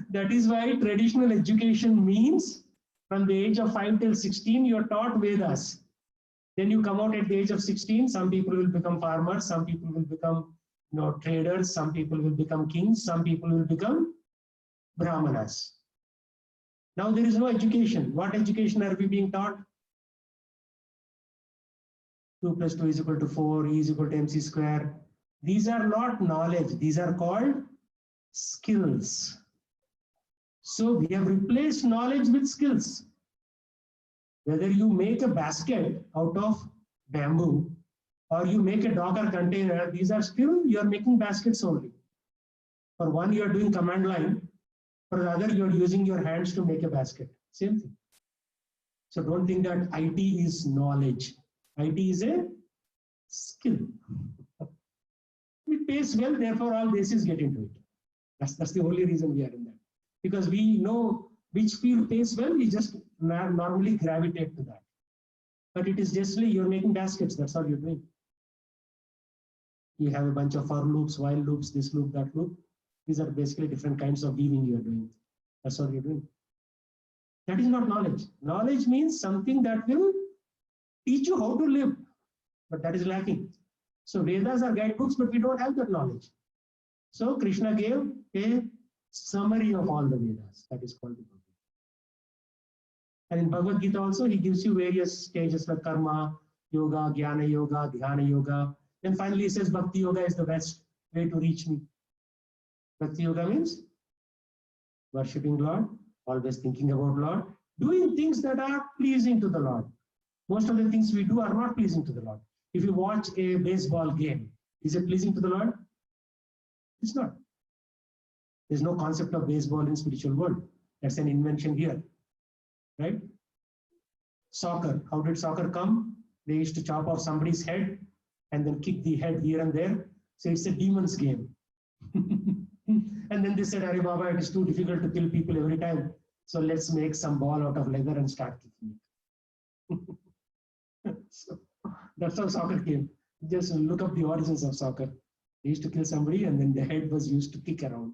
That is why traditional education means from the age of 5 till 16, you are taught Vedas. Then you come out at the age of 16, some people will become farmers, some people will become traders, some people will become kings, some people will become brahmanas. Now there is no education. What education are we being taught? 2 plus 2 is equal to 4, E is equal to MC square. These are not knowledge. These are called skills. So we have replaced knowledge with skills. Whether you make a basket out of bamboo or you make a Docker container, these are still, you are making baskets only. For one, you are doing command line. For the other, you are using your hands to make a basket. Same thing. So don't think that IT is knowledge. IT is a skill. It pays well, therefore all bases get into it. That's the only reason we are in that. Because we know which field pays well, we just normally gravitate to that. But it is just like you're making baskets, that's all you're doing. You have a bunch of for loops, while loops, this loop, that loop. These are basically different kinds of weaving you are doing. That's all you're doing. That is not knowledge. Knowledge means something that will teach you how to live, but that is lacking. So Vedas are guidebooks, but we don't have that knowledge. So Krishna gave a summary of all the Vedas. That is called the Bhagavad Gita. And in Bhagavad Gita also, he gives you various stages like karma, yoga, jnana yoga, dhyana yoga. Then finally he says bhakti yoga is the best way to reach me. Bhakti yoga means worshipping Lord, always thinking about Lord, doing things that are pleasing to the Lord. Most of the things we do are not pleasing to the Lord. If you watch a baseball game, is it pleasing to the Lord? It's not. There's no concept of baseball in spiritual world. That's an invention here, right? Soccer, how did soccer come? They used to chop off somebody's head and then kick the head here and there. So it's a demon's game. And then they said, Ari Baba, it is too difficult to kill people every time. So let's make some ball out of leather and start kicking it. So that's how soccer came. Just look up the origins of soccer. They used to kill somebody and then the head was used to kick around.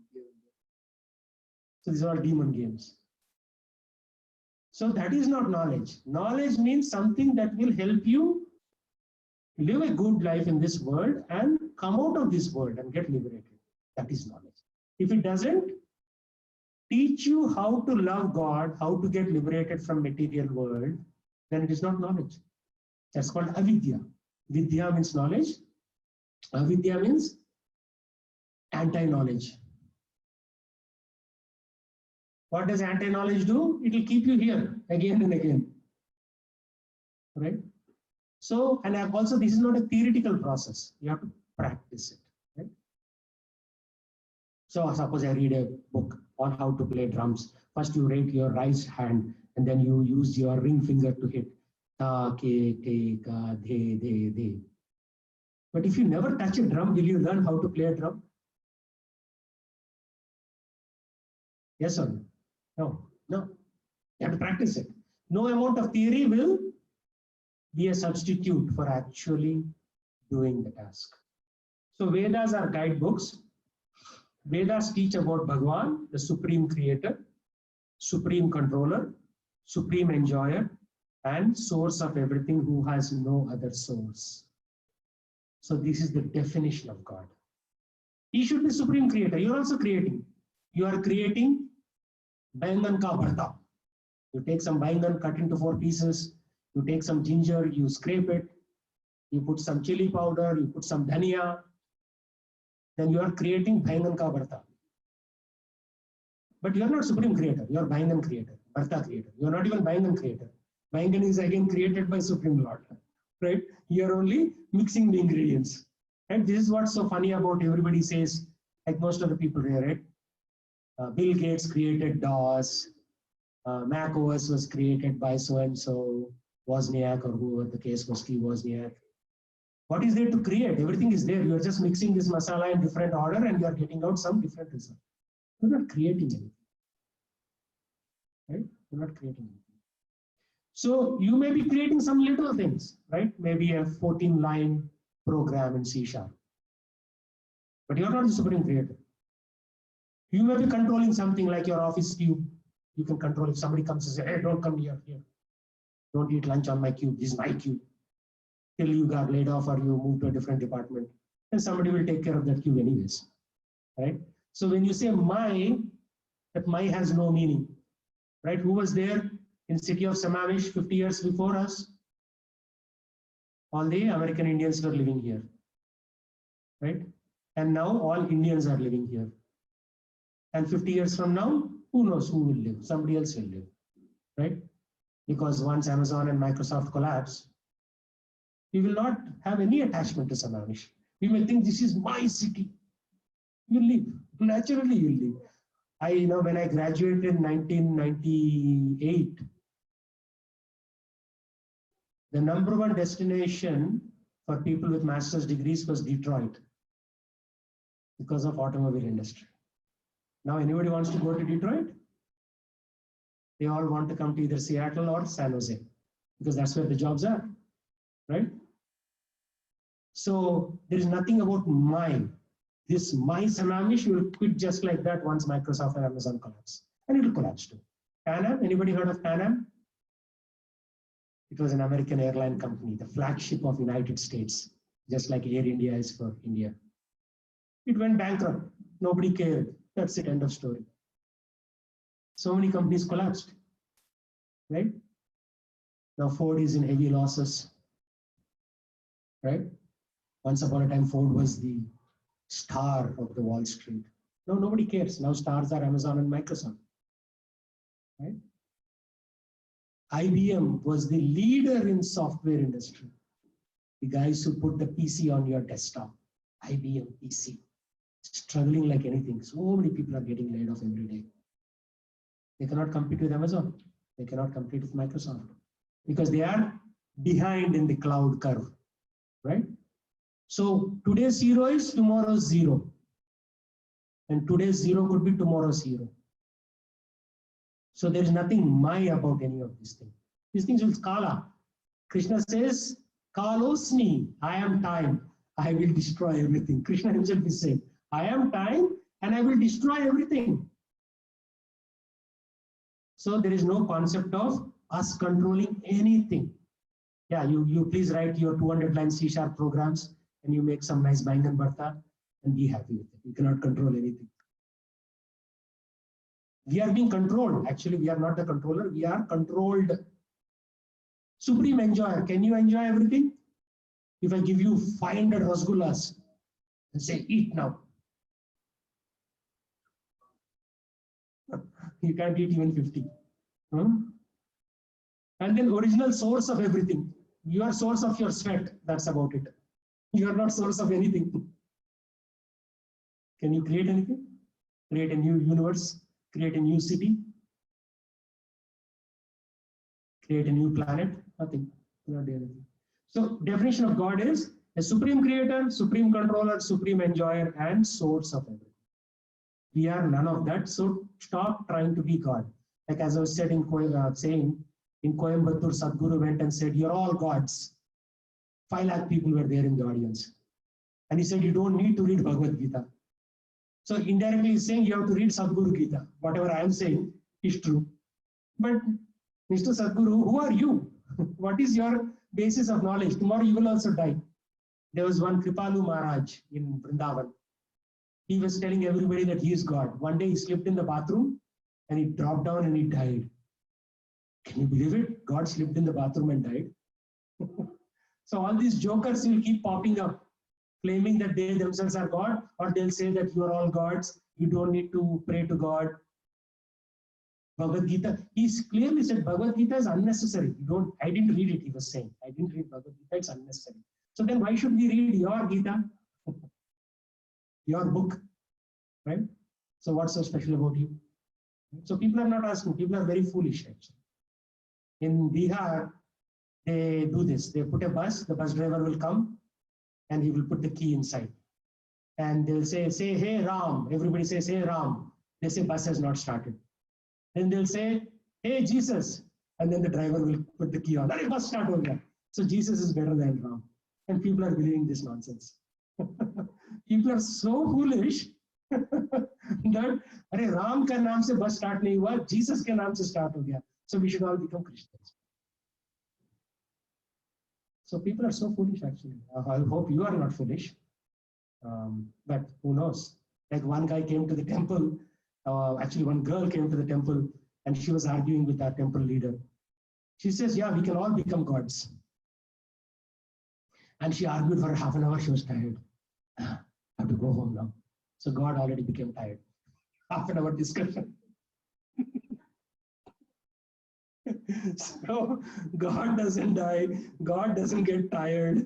So these are all demon games. So that is not knowledge. Knowledge means something that will help you live a good life in this world and come out of this world and get liberated. That is knowledge. If it doesn't teach you how to love God, how to get liberated from material world, then it is not knowledge. That's called avidya. Vidya means knowledge. Avidya means anti-knowledge. What does anti-knowledge do? It will keep you here again and again. Right? So, and also this is not a theoretical process. You have to practice it. Right? So suppose I read a book on how to play drums. First you raise your right hand and then you use your ring finger to hit ta, ke, te, ka, de, de, de. But if you never touch a drum, will you learn how to play a drum? Yes or no? No, no. You have to practice it. No amount of theory will be a substitute for actually doing the task. So Vedas are guidebooks. Vedas teach about Bhagwan, the supreme creator, supreme controller, supreme enjoyer, and source of everything who has no other source. So this is the definition of God. He should be supreme creator. You are also creating. You are creating Baingan ka bharta. You take some baingan, cut into 4 pieces. You take some ginger, you scrape it. You put some chili powder, you put some dhania. Then you are creating baingan ka bharta. But you are not supreme creator. You are baingan creator, bharta creator. You are not even baingan creator. Baingan is again created by Supreme Lord. Right? You are only mixing the ingredients. And this is what's so funny about everybody says, like most of the people here, right? Bill Gates created DOS. Mac OS was created by so-and-so, Wozniak, or whoever the case was, Steve Wozniak. What is there to create? Everything is there. You are just mixing this masala in different order and you are getting out some different result. You're not creating anything. Right? You're not creating anything. So you may be creating some little things, right? Maybe a 14-line program in C#. But you're not the supreme creator. You may be controlling something like your office cube. You can control if somebody comes and says, hey, don't come here. Don't eat lunch on my cube. This is my cube. Till you got laid off or you move to a different department. And somebody will take care of that cube anyways. Right? So when you say my, that my has no meaning. Right? Who was there in city of Sammamish 50 years before us? All the American Indians were living here. Right? And now all Indians are living here. And 50 years from now, who knows who will live? Somebody else will live, right? Because once Amazon and Microsoft collapse, we will not have any attachment to Sammamish. We may think this is my city. You live, naturally you live. When I graduated in 1998, the #1 destination for people with master's degrees was Detroit because of automobile industry. Now anybody wants to go to Detroit? They all want to come to either Seattle or San Jose because that's where the jobs are, right? So there is nothing about my. This my Sammamish will quit just like that once Microsoft and Amazon collapse. And it will collapse too. Pan Am, anybody heard of Pan Am? It was an American airline company, the flagship of United States, just like Air India is for India. It went bankrupt. Nobody cared. That's it, end of story. So many companies collapsed, right? Now Ford is in heavy losses, right? Once upon a time, Ford was the star of the Wall Street. Now nobody cares. Now stars are Amazon and Microsoft, right? IBM was the leader in software industry. The guys who put the PC on your desktop, IBM PC. Struggling like anything. So many people are getting laid off every day. They cannot compete with Amazon. They cannot compete with Microsoft because they are behind in the cloud curve, right? So today's hero is tomorrow's zero. And today's zero could be tomorrow's hero. So there is nothing my about any of these things. These things will kala. Krishna says, Kalosmi, I am time, I will destroy everything. Krishna himself is saying, I am time and I will destroy everything. So there is no concept of us controlling anything. Yeah, you please write your 200-line C# programs and you make some nice Bangan Bharta and be happy with it. You cannot control anything. We are being controlled. Actually, we are not the controller. We are controlled. Supreme enjoyer. Can you enjoy everything? If I give you 500 rasgullas and say, eat now. You can't eat even 50. And then original source of everything. You are source of your sweat. That's about it. You are not source of anything. Can you create anything? Create a new universe? Create a new city? Create a new planet? Nothing. Not anything. So definition of God is a supreme creator, supreme controller, supreme enjoyer, and source of everything. We are none of that. So stop trying to be God. Like as I was saying in Coimbatore, Sadhguru went and said, you're all gods. 5 lakh people were there in the audience. And he said, you don't need to read Bhagavad Gita. So indirectly he's saying you have to read Sadhguru Gita. Whatever I am saying is true. But Mr. Sadhguru, who are you? What is your basis of knowledge? Tomorrow you will also die. There was one Kripalu Maharaj in Vrindavan. He was telling everybody that he is God. One day he slipped in the bathroom and he dropped down and he died. Can you believe it? God slipped in the bathroom and died. So all these jokers will keep popping up, claiming that they themselves are God, or they'll say that you are all gods. You don't need to pray to God. Bhagavad Gita, he's clearly said Bhagavad Gita is unnecessary. I didn't read it, he was saying. I didn't read Bhagavad Gita, it's unnecessary. So then why should we read your Gita? Your book, right? So what's so special about you? So people are not asking, people are very foolish actually. In Bihar, they do this. They put a bus, the bus driver will come and he will put the key inside. And they'll say, hey Ram. Everybody says, hey Ram. They say bus has not started. Then they'll say, hey Jesus. And then the driver will put the key on. That bus start over. So Jesus is better than Ram. And people are believing this nonsense. People are so foolish that Ram ka naam se bus start nahi hua, Jesus ke naam se start ho gaya. So we should all become Christians. So people are so foolish actually. I hope you are not foolish. But who knows? Like one guy came to the temple, actually one girl came to the temple and she was arguing with our temple leader. She says, yeah, we can all become gods. And she argued for half an hour, she was tired. I have to go home now. So God already became tired. Half an hour discussion. So God doesn't die, God doesn't get tired.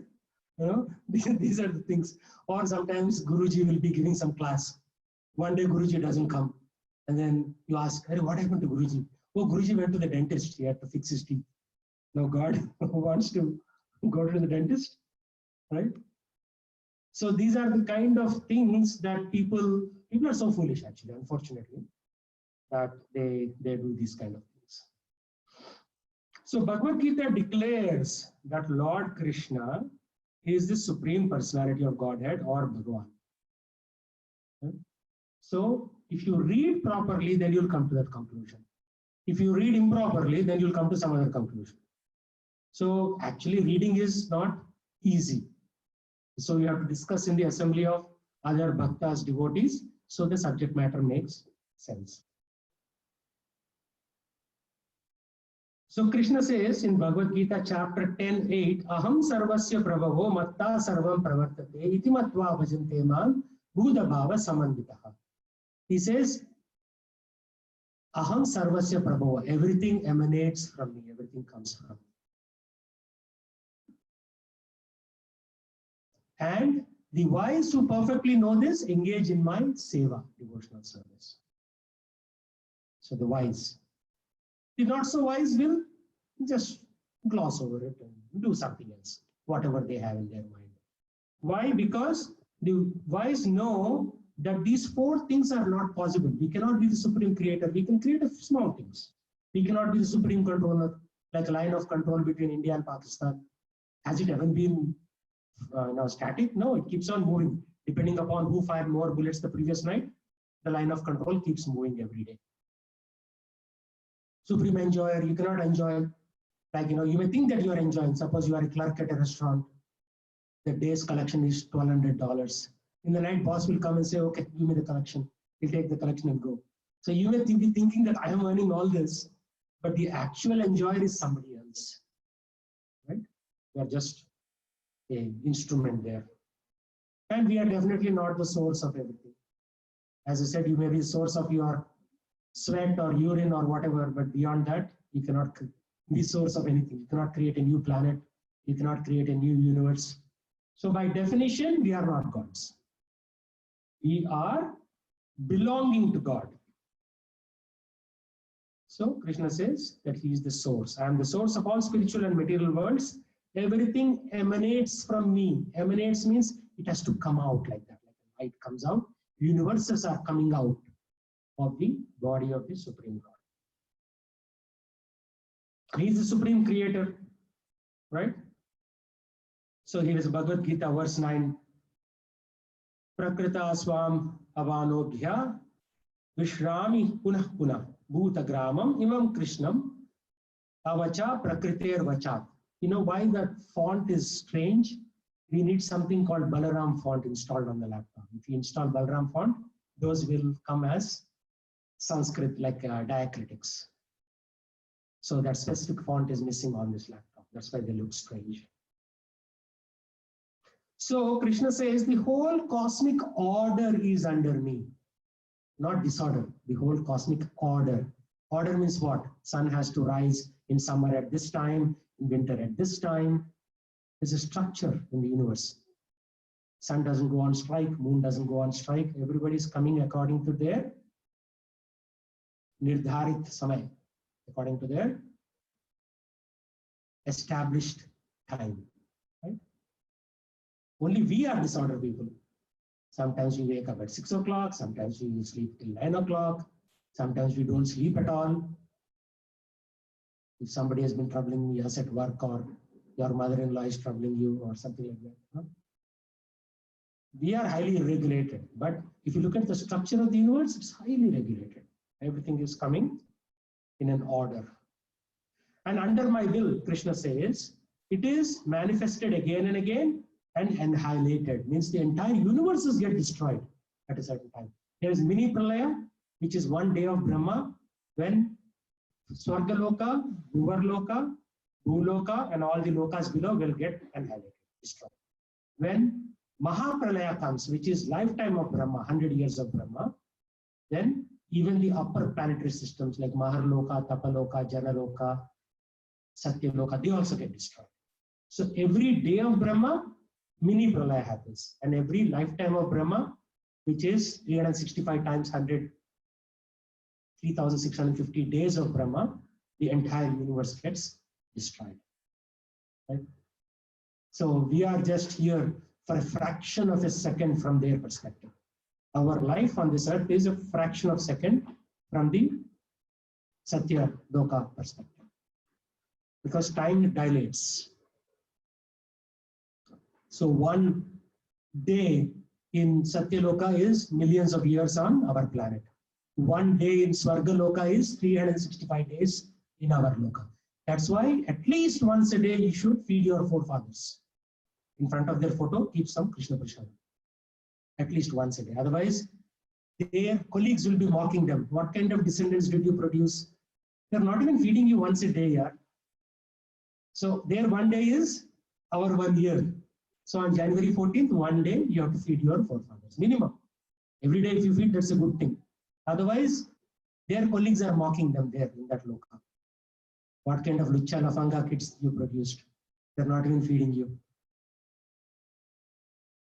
You know, these are the things. Or sometimes Guruji will be giving some class. One day Guruji doesn't come. And then you ask, hey, what happened to Guruji? Oh, Guruji went to the dentist. He had to fix his teeth. Now God wants to go to the dentist, right? So these are the kind of things that people are so foolish actually, unfortunately, that they do these kind of things. So Bhagavad Gita declares that Lord Krishna is the supreme personality of Godhead or Bhagavan. Okay? So if you read properly, then you'll come to that conclusion. If you read improperly, then you'll come to some other conclusion. So actually reading is not easy. So you have to discuss in the assembly of other bhaktas, devotees, so the subject matter makes sense. So Krishna says in Bhagavad Gita chapter 10:8, Aham sarvasya prabhavo matta sarvam pravartate iti matva bhajante man bhuda bhava samanditaha. He says, Aham sarvasya prabhavo, everything emanates from me, everything comes from me. And the wise who perfectly know this engage in my seva, devotional service. So the wise. The not so wise will just gloss over it and do something else, whatever they have in their mind. Why? Because the wise know that these 4 things are not possible. We cannot be the supreme creator. We can create small things. He cannot be the supreme controller, like a line of control between India and Pakistan. Has it ever been static? No, it keeps on moving. Depending upon who fired more bullets the previous night, the line of control keeps moving every day. Supreme enjoyer, you cannot enjoy. Like, you may think that you are enjoying. Suppose you are a clerk at a restaurant. The day's collection is $1,200. In the night, boss will come and say, okay, give me the collection. He'll take the collection and go. So you may be thinking that I am earning all this, but the actual enjoyer is somebody else, right? We are just an instrument there. And we are definitely not the source of everything. As I said, you may be the source of your sweat or urine or whatever, but beyond that, you cannot be source of anything. You cannot create a new planet. You cannot create a new universe. So by definition, we are not gods. We are belonging to God. So Krishna says that he is the source. I am the source of all spiritual and material worlds. Everything emanates from me. Emanates means it has to come out like that. Like the light comes out. Universes are coming out of the body of the Supreme God. He is the Supreme Creator, right? So here is Bhagavad Gita, verse 9. Prakrita swam avanobhya vishrami punah punah bhuta gramam imam krishnam avacha prakriter vachat. You know why that font is strange? We need something called Balaram font installed on the laptop. If you install Balaram font, those will come as Sanskrit, like diacritics. So that specific font is missing on this laptop. That's why they look strange. So Krishna says the whole cosmic order is under me. Not disorder, the whole cosmic order. Order means what? Sun has to rise in summer at this time, in winter at this time. There's a structure in the universe. Sun doesn't go on strike, moon doesn't go on strike. Everybody's coming according to their nirdharit samay, according to their established time. Right? Only we are disordered people. Sometimes we wake up at 6 o'clock, sometimes we sleep till 9 o'clock, sometimes we don't sleep at all. If somebody has been troubling us at work, or your mother-in-law is troubling you, or something like that. Huh? We are highly regulated, but if you look at the structure of the universe, it's highly regulated. Everything is coming in an order. And under my will, Krishna says, it is manifested again and again and annihilated. Means the entire universes get destroyed at a certain time. There is mini pralaya, which is one day of Brahma, when Swargaloka, Bhuvarloka, Bhuloka, and all the lokas below will get annihilated, destroyed. When Mahapralaya comes, which is lifetime of Brahma, 100 years of Brahma, then even the upper planetary systems like Maharloka, Tapaloka, Janaloka, Satyaloka, they also get destroyed. So every day of Brahma, mini pralaya happens. And every lifetime of Brahma, which is 365 times 100, 3,650 days of Brahma, the entire universe gets destroyed. Right? So we are just here for a fraction of a second from their perspective. Our life on this earth is a fraction of a second from the Satya Loka perspective. Because time dilates. So one day in Satya Loka is millions of years on our planet. One day in Swarga Loka is 365 days in our Loka. That's why at least once a day you should feed your forefathers. In front of their photo, keep some Krishna Prasad. At least once a day. Otherwise, their colleagues will be mocking them. What kind of descendants did you produce? They're not even feeding you once a day, yeah. So their one day is our 1 year. So on January 14th, one day you have to feed your forefathers, minimum. Every day if you feed, that's a good thing. Otherwise, their colleagues are mocking them there in that Loka. What kind of Lucha Lafanga kids you produced? They're not even feeding you.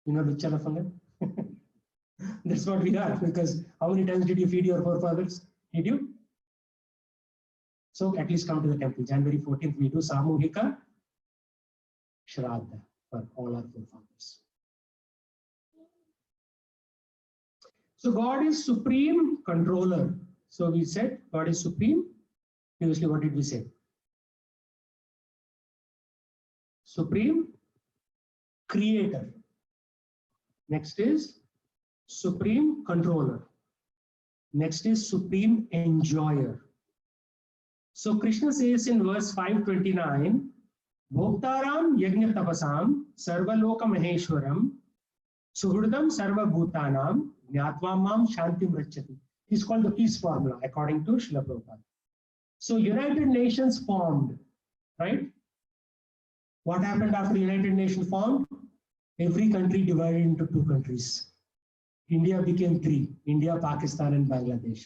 You know Lucha Lafanga? That's what we are, because how many times did you feed your forefathers? Did you? So at least come to the temple. January 14th, we do Samuhika Shraddha for all our forefathers. So God is supreme controller. So we said God is supreme Previously, what did we say? Supreme creator. Next is supreme controller. Next is supreme enjoyer. So Krishna says in verse 529, Bhoktaram yajna tapasam sarvaloka maheshwaram suhridam sarva bhutanam jnatva mam shantim rachati. This is called the peace formula according to Srila Prabhupada. So United Nations formed, right? What happened after United Nations formed? Every country divided into two countries. India became three, India, Pakistan, and Bangladesh.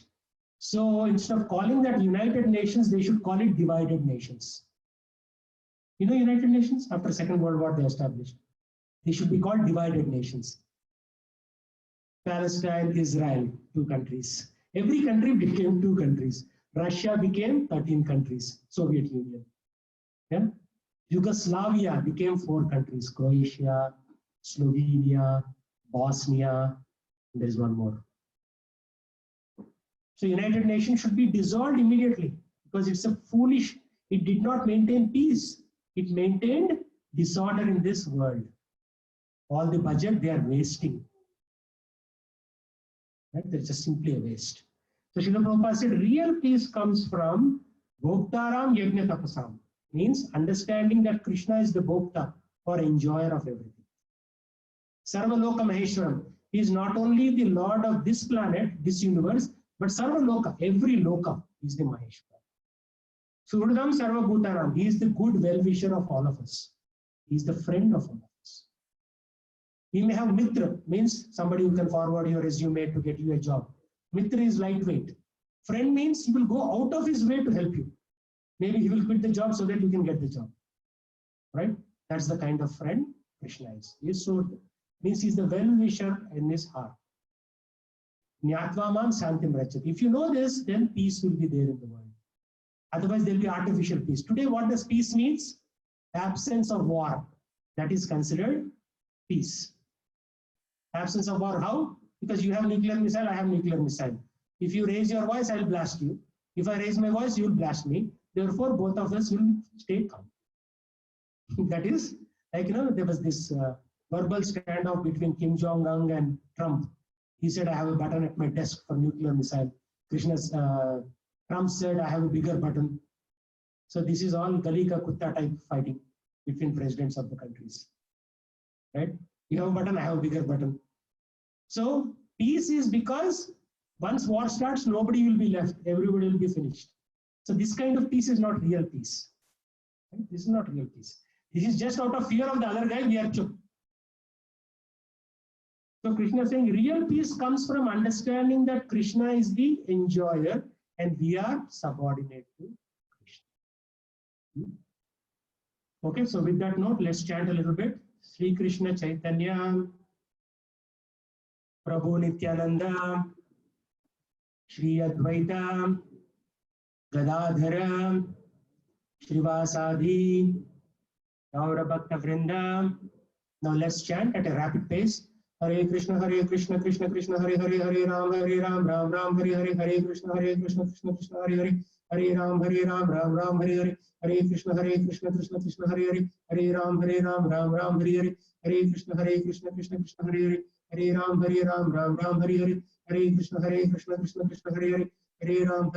So instead of calling that United Nations, they should call it divided nations. You know United Nations? After Second World War, they established. They should be called divided nations. Palestine, Israel, two countries. Every country became two countries. Russia became 13 countries, Soviet Union. Yeah? Yugoslavia became 4 countries, Croatia, Slovenia, Bosnia, and there is one more. So United Nations should be dissolved immediately because it's a foolish, it did not maintain peace. It maintained disorder in this world. All the budget they are wasting. Right? It's just simply a waste. So Srila Prabhupada said real peace comes from Bhoktaram Yajna Tapasam, means understanding that Krishna is the Bhokta or enjoyer of everything. Sarvaloka Maheshwaram, he is not only the Lord of this planet, this universe, but Sarvaloka, every Loka is the Maheshwara. Suhridam Sarva Bhutanam, he is the good well-wisher of all of us. He is the friend of all of us. He may have Mitra, means somebody who can forward your resume to get you a job. Mitra is lightweight. Friend means he will go out of his way to help you. Maybe he will quit the job so that you can get the job. Right? That's the kind of friend Krishna is. He is so, means he is the well-wisher in his heart. Jnatva mam shantim rachati. If you know this, then peace will be there in the world. Otherwise, there will be artificial peace. Today, what does peace means? Absence of war. That is considered peace. Absence of war, how? Because you have nuclear missile, I have nuclear missile. If you raise your voice, I will blast you. If I raise my voice, you will blast me. Therefore, both of us will stay calm. That is, like, there was this verbal standoff between Kim Jong-un and Trump. He said, I have a button at my desk for nuclear missile. Trump said, I have a bigger button. So this is all Gali ka kutta type fighting between presidents of the countries. Right? You have a button, I have a bigger button. So peace is because once war starts, nobody will be left. Everybody will be finished. So this kind of peace is not real peace. Right? This is not real peace. This is just out of fear of the other guy, we are chup. So Krishna is saying real peace comes from understanding that Krishna is the enjoyer and we are subordinate to Krishna. Okay, so with that note, let's chant a little bit. Sri Krishna Chaitanya, Prabhu Nityananda, Shri Advaita, Gadadhara, Srivasadi, Gaura Bhakta Vrinda. Now let's chant at a rapid pace. Hare Krishna, Krishna Krishna, Hare Hare, Hare Ram, Ram Ram, Hare Hare, Hare Krishna, Krishna Krishna, Hare Hare, Hare Ram, Ram Ram, Hare Hare, Hare Krishna, Krishna Krishna, Hare Hare, Hare Ram, Ram Ram, Hare Hare, Hare Krishna, Krishna Krishna, Hare Hare, Hare Ram, Ram Ram, Hare Hare, Hare Krishna, Krishna Hare Hare, Hare Ram,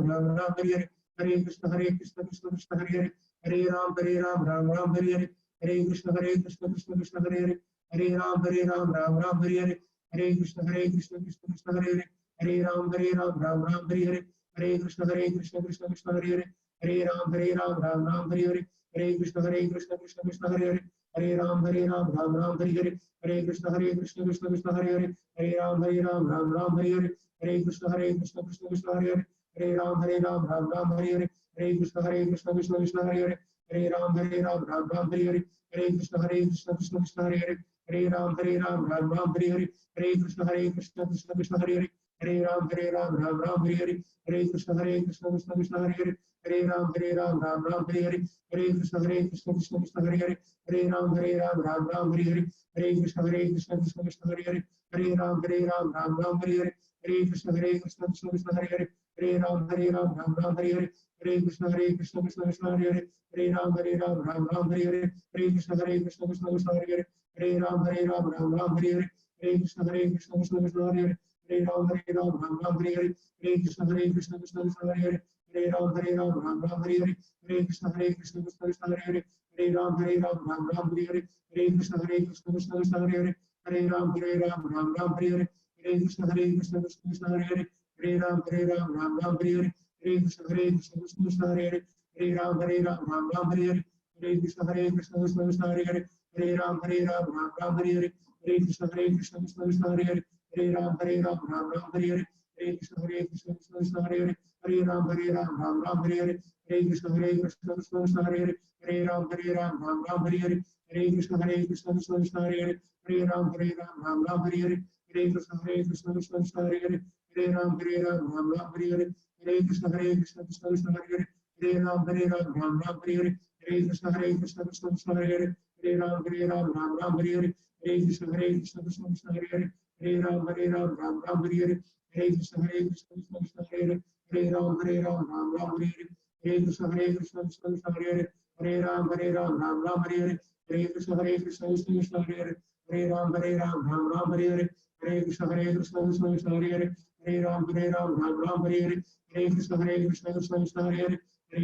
Ram Ram, Hare Hare, Hare Krishna, Krishna Hare Hare, Hare Ram, Ram Hare Hare, Hare Krishna, Krishna Hare Hare, Hare Ram, Ram Hare Hare, Hare Krishna, Krishna Hare Hare, Hare Ram, Ram Hare Hare, Hare Krishna, Krishna Hare Hare, Hare Ram, Ram Hare Hare, Hare Krishna, Krishna Hare Hare, Hare Ram, Ram Hare Hare, Hare Krishna, Krishna Hare Hare, Hare Ram, Ram Hare Hare, Hare Krishna, Krishna Hare Hare, Hare Ram, Ram Hare Hare, Hare Krishna, Krishna Hare Hare, Hare Ram, Ram Hare Hare, Hare Krishna, Krishna Hare Hare, Hare Ram, Ram Hare Hare, Hare Krishna, Krishna Hare Hare, Hare Ram, Ram Hare Hare, Hare Krishna, Krishna Hare Hare, Hare Ram, Ram Ram, Hare Hare, Hare Krishna, Krishna Krishna, Hare Hare, Hare Ram, Ram Ram, Hare Hare, Hare Krishna, Krishna Krishna, Hare Hare, Hare Ram, Ram Ram, Hare Hare, Hare Krishna, Krishna Krishna, Hare Hare, Hare Ram, Ram Ram, Hare Hare, Hare Krishna, Krishna Krishna, Hare Hare, Hare Ram, Ram Ram, Hare Hare, Hare Krishna, Krishna Krishna, Hare Hare, Hare Ram, Ram Ram, Hare Hare, Hare Krishna, Krishna Krishna, Hare Hare, Hare Ram, Ram Ram, Hare Hare, Hare Krishna, Krishna Krishna, Hare Hare, Hare Ram, Ram Ram, Hare Hare, Hare Krishna, Krishna Krishna, Hare Hare, Hare Ram, Ram Ram, Hare Hare, Hare Krishna, Krishna Krishna, Hare Hare, Hare Ram, Ram Ram, Hare Hare, Hare Krishna, Krishna Krishna, Hare Hare, Hare Ram, Ram Ram, Hare Hare, Hare Krishna, Krishna Krishna, Hare Hare, Hare Ram, Ram Ram, Hare Hare, Hare Krishna, Krishna Krishna, Hare Hare, Hare Ram, Ram Ram, Hare Hare, Hare Krishna, Krishna Krishna, Hare Hare, Hare Ram, Ram Ram, Hare Hare, Hare Krishna, Krishna Krishna, Hare Hare, Hare Ram, Ram Ram, Hare Hare, Hare Krishna, Krishna Krishna, Hare Hare, Hare Ram, Ram Ram, Hare Hare, Hare Krishna, Krishna Krishna, Hare Hare, Hare Ram, Ram Ram, Hare Hare, Hare Krishna, Krishna Krishna, Hare Hare, Hare Ram, Ram Ram, Hare Hare, Hare Krishna, Krishna Krishna, Hare Hare, Hare Ram, Ram Ram, Hare Hare, Hare Krishna, Krishna Krishna, Hare Hare, Hare Ram, Ram Ram, Hare Hare, Hare Krishna, Krishna Krishna, Hare Hare, Hare Ram, Ram Ram, Hare Hare, Hare Krishna, Krishna Krishna, Hare Hare, Hare Ram, Ram Ram, Hare Hare, Hare Krishna, Krishna Krishna, Hare Hare, Hare Ram, Ram Ram, Hare Hare, Hare Krishna, Krishna Krishna, Hare Hare, Hare Ram, Ram Ram, Hare Hare, Hare Krishna, Krishna Krishna, Hare Hare, Hare Ram, Ram Ram, Hare Hare, Hare Krishna, Krishna Krishna, Hare Hare, Hare Ram, Ram Ram, Hare Hare, Hare Krishna, Krishna Krishna, Hare Hare, Hare Ram, Ram Ram, Hare Hare, Hare Krishna, Krishna Krishna, Hare Hare, Hare Ram, Ram Ram, Hare Hare, Hare Krishna, Krishna Krishna, Hare Hare, Hare Ram, Ram Ram, Hare Hare, Hare Krishna, Krishna Krishna, Hare Hare,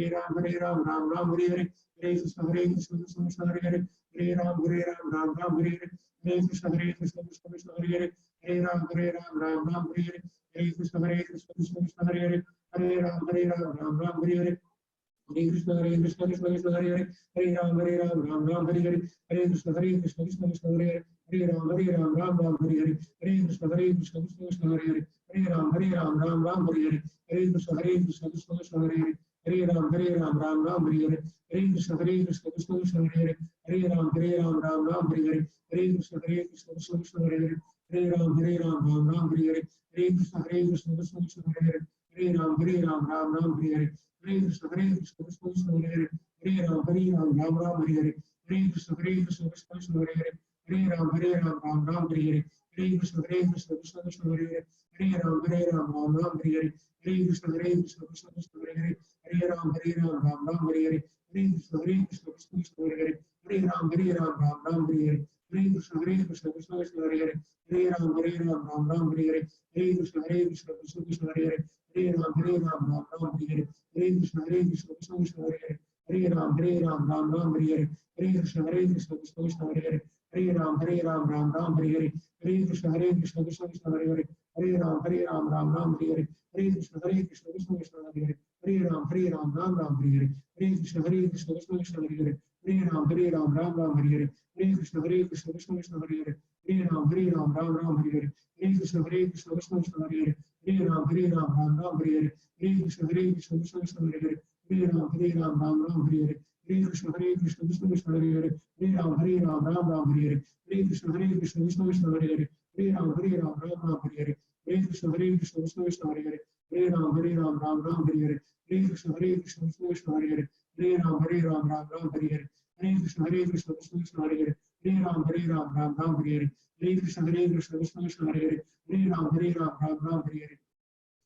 Hare Ram, Ram Ram, Hare Hare, Hare Krishna, Krishna Krishna, Hare Hare, Hare Ram, Ram Ram, Hare Hare, Hare Krishna, Krishna Krishna, Hare Hare, Hare Ram, Ram Ram, Hare Hare, Hare Krishna, Krishna Krishna, Hare Hare, Hare Ram, Ram Ram, Hare Hare, Hare Krishna, Krishna Krishna, Hare Hare, Hare Ram, Ram Ram, Hare Hare, Hare Krishna, Krishna Krishna, Hare Hare, Hare Ram, Ram Ram, Hare Hare, Hare Krishna, Krishna Krishna, Hare Hare, Hare Ram, Ram Ram, Hare Hare, Hare Krishna, Krishna Krishna, Hare Hare, Hare Ram, Ram Ram, Hare Hare, Hare Krishna, Krishna Krishna, Hare Hare, Hare Ram, Ram Ram, Hare Hare, Hare Krishna, Krishna Krishna, Hare Hare, Hare Ram, Ram Ram, Hare Hare, Hare Krishna, Krishna Krishna, Hare Hare, Hare Ram, Ram Ram, Hare Hare, Hare Krishna, Krishna Krishna, Hare Hare, Hare Ram, Ram Ram, Hare Hare, Hare Krishna, Krishna Krishna, Hare Hare, Hare Ram, Ram Ram, Hare Hare, Hare Krishna, Krishna Krishna, Hare Hare, Hare Ram, Ram Ram, Hare Hare, Hare Krishna, Krishna Krishna, Hare Hare, Hare Ram, Ram Ram, Hare Hare, Hare Krishna, Krishna Krishna, Hare Hare, Hare Ram, Ram Ram, Hare Hare, Hare Krishna, Krishna Krishna, Hare Hare, Hare Ram, Ram Ram, Hare Hare, Hare Krishna, Krishna Krishna, Hare Hare, Hare Ram, Ram Ram, Hare Hare, Hare Krishna, Krishna Krishna, Hare Hare, Hare Ram, Ram Ram, Hare Hare, Hare Krishna, Krishna Krishna, Hare Hare, Hare Ram, Ram Ram, Hare Hare, Hare Krishna, Krishna Krishna, Hare Hare, Hare Ram, Ram Ram, Hare Hare, Hare Krishna, Krishna Krishna, Hare Hare, Hare Ram, Ram Ram, Hare Hare, Hare Krishna, Krishna Krishna, Hare Hare, Hare Ram, Ram Ram, Hare Hare, Hare Krishna, Krishna Krishna, Hare Hare, Hare Ram, Ram Ram, Hare Hare, Hare Krishna, Krishna Krishna, Hare Hare, Hare Ram, Ram Ram, Hare Hare, Hare Krishna, Krishna Krishna, Hare Hare, Hare Ram, Ram Ram, Hare Hare, Hare Krishna, Krishna Krishna, Hare Hare, Hare Ram, Ram Ram, Hare Hare, Hare Krishna, Krishna Krishna, Hare Hare, Hare Ram, Ram Ram, Hare Hare, Hare Krishna, Krishna Krishna, Hare Hare, Hare Ram, Ram Ram, Hare Hare,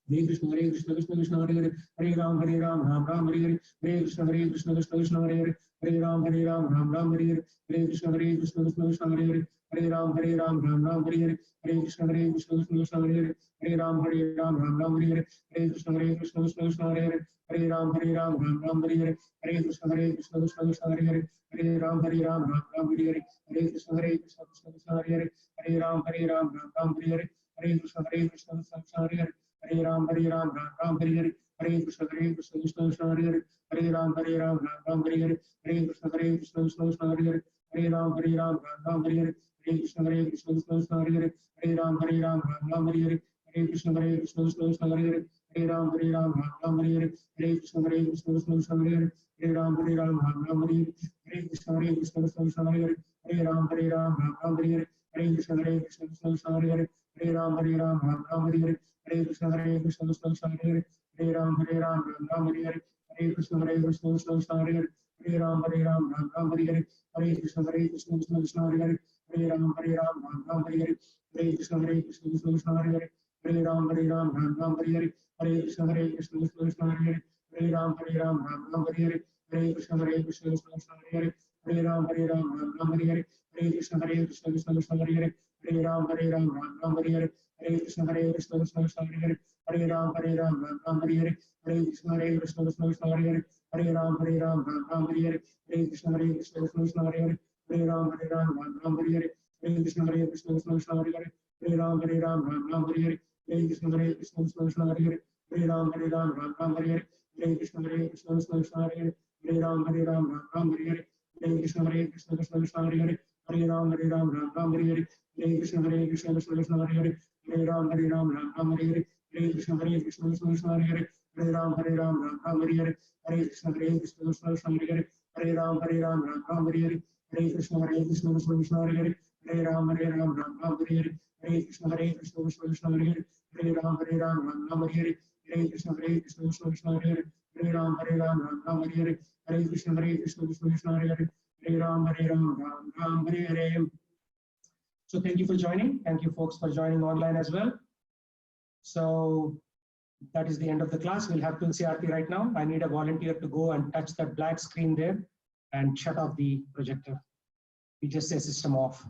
Hare Krishna, Krishna Krishna, Hare Hare, Hare Ram, Ram Ram, Hare Hare, Hare Krishna, Krishna Krishna, Hare Hare, Hare Ram, Ram Ram, Hare Hare, Hare Krishna, Krishna Krishna, Hare Hare, Hare Ram, Ram Ram, Hare Hare, Hare Krishna, Krishna Krishna, Hare Hare, Hare Ram, Ram Ram, Hare Hare, Hare Krishna, Krishna Krishna, Hare Hare, Hare Ram, Ram Ram, Hare Hare, Hare Krishna, Krishna Krishna, Hare Hare, Hare Ram, Ram, Hare Hare, Hare Krishna, Krishna Krishna, Hare Hare, Hare Ram, Ram, Hare Hare, Hare Krishna, Krishna Krishna, Hare Hare, Hare Ram, Ram, Hare Hare, Hare Krishna, Krishna Krishna, Hare Hare, Hare Ram, Ram, Hare Hare, Hare Krishna, Krishna Krishna, Hare Hare, Hare Ram, Ram, Hare Hare, Hare Krishna, Krishna Krishna, Hare Hare, Hare Ram, Ram, Hare Hare, Hare Krishna, Krishna Krishna, Hare Hare, Hare Ram, Ram, Hare Hare, Hare Krishna, Krishna Krishna, Hare Hare, Hare Ram, Ram, Hare Hare, Hare Krishna, Krishna Krishna, Hare Hare, Hare Ram, Ram, Hare Hare, Hare Krishna Krishna Hare Hare, Hare Ram Ram Ram Hare Hare, Hare Krishna Krishna Krishna Hare Hare, Hare Ram Ram Hare Hare, Hare Krishna Krishna Krishna Hare Hare, Hare Ram Ram Hare Hare, Hare Krishna Krishna Krishna Hare Hare, Hare Ram Ram Hare Hare, Hare Krishna Krishna Krishna Hare Hare, Hare Ram Ram Hare Hare, Hare Krishna Krishna Krishna Hare Hare, Hare Ram Ram Hare Hare, Hare Krishna Krishna Krishna Hare Hare, Hare Ram Ram Hare Hare, Hare Krishna Krishna Krishna Hare Hare, Hare Ram Ram Hare Hare, Hare Krishna Krishna Krishna Hare Hare, Hare Ram Ram Hare Hare, Hare Krishna Krishna Krishna Hare Hare, Hare Ram Ram Hare Hare, Hare Krishna Krishna Krishna Hare Hare, Hare Ram Ram Hare Hare, Hare Krishna Krishna Krishna Hare Hare, Hare Ram Ram Hare Hare, Hare Krishna Krishna Krishna Hare Hare, Hare Ram Ram Hare Hare, Hare Krishna Krishna Krishna Hare Hare, Hare Ram Ram Hare Hare, Hare Krishna Krishna Krishna Hare Hare, Hare Ram Ram Hare Hare, Hare Krishna Krishna Krishna Hare Hare, Hare Ram Ram Hare Hare, Hare Krishna Krishna Krishna Hare Hare, Hare Ram Ram Hare Hare, Hare Krishna Krishna Krishna Hare Hare, Hare Ram Ram Hare Hare, Hare Krishna Krishna Krishna Hare Hare, Hare Ram Ram Hare Hare, Hare Krishna Krishna Krishna Hare Hare, Hare Ram Ram Hare Hare, Hare Krishna Krishna Krishna Hare Hare, Hare Ram Ram Hare Hare, Hare Krishna Krishna Krishna Hare Hare, Hare Ram Hare Hare. So thank you for joining. Thank you folks for joining online as well. So that is the end of the class. We'll have Tulsi Aarti right now. I need a volunteer to go and touch that black screen there and shut off the projector. We just say system off.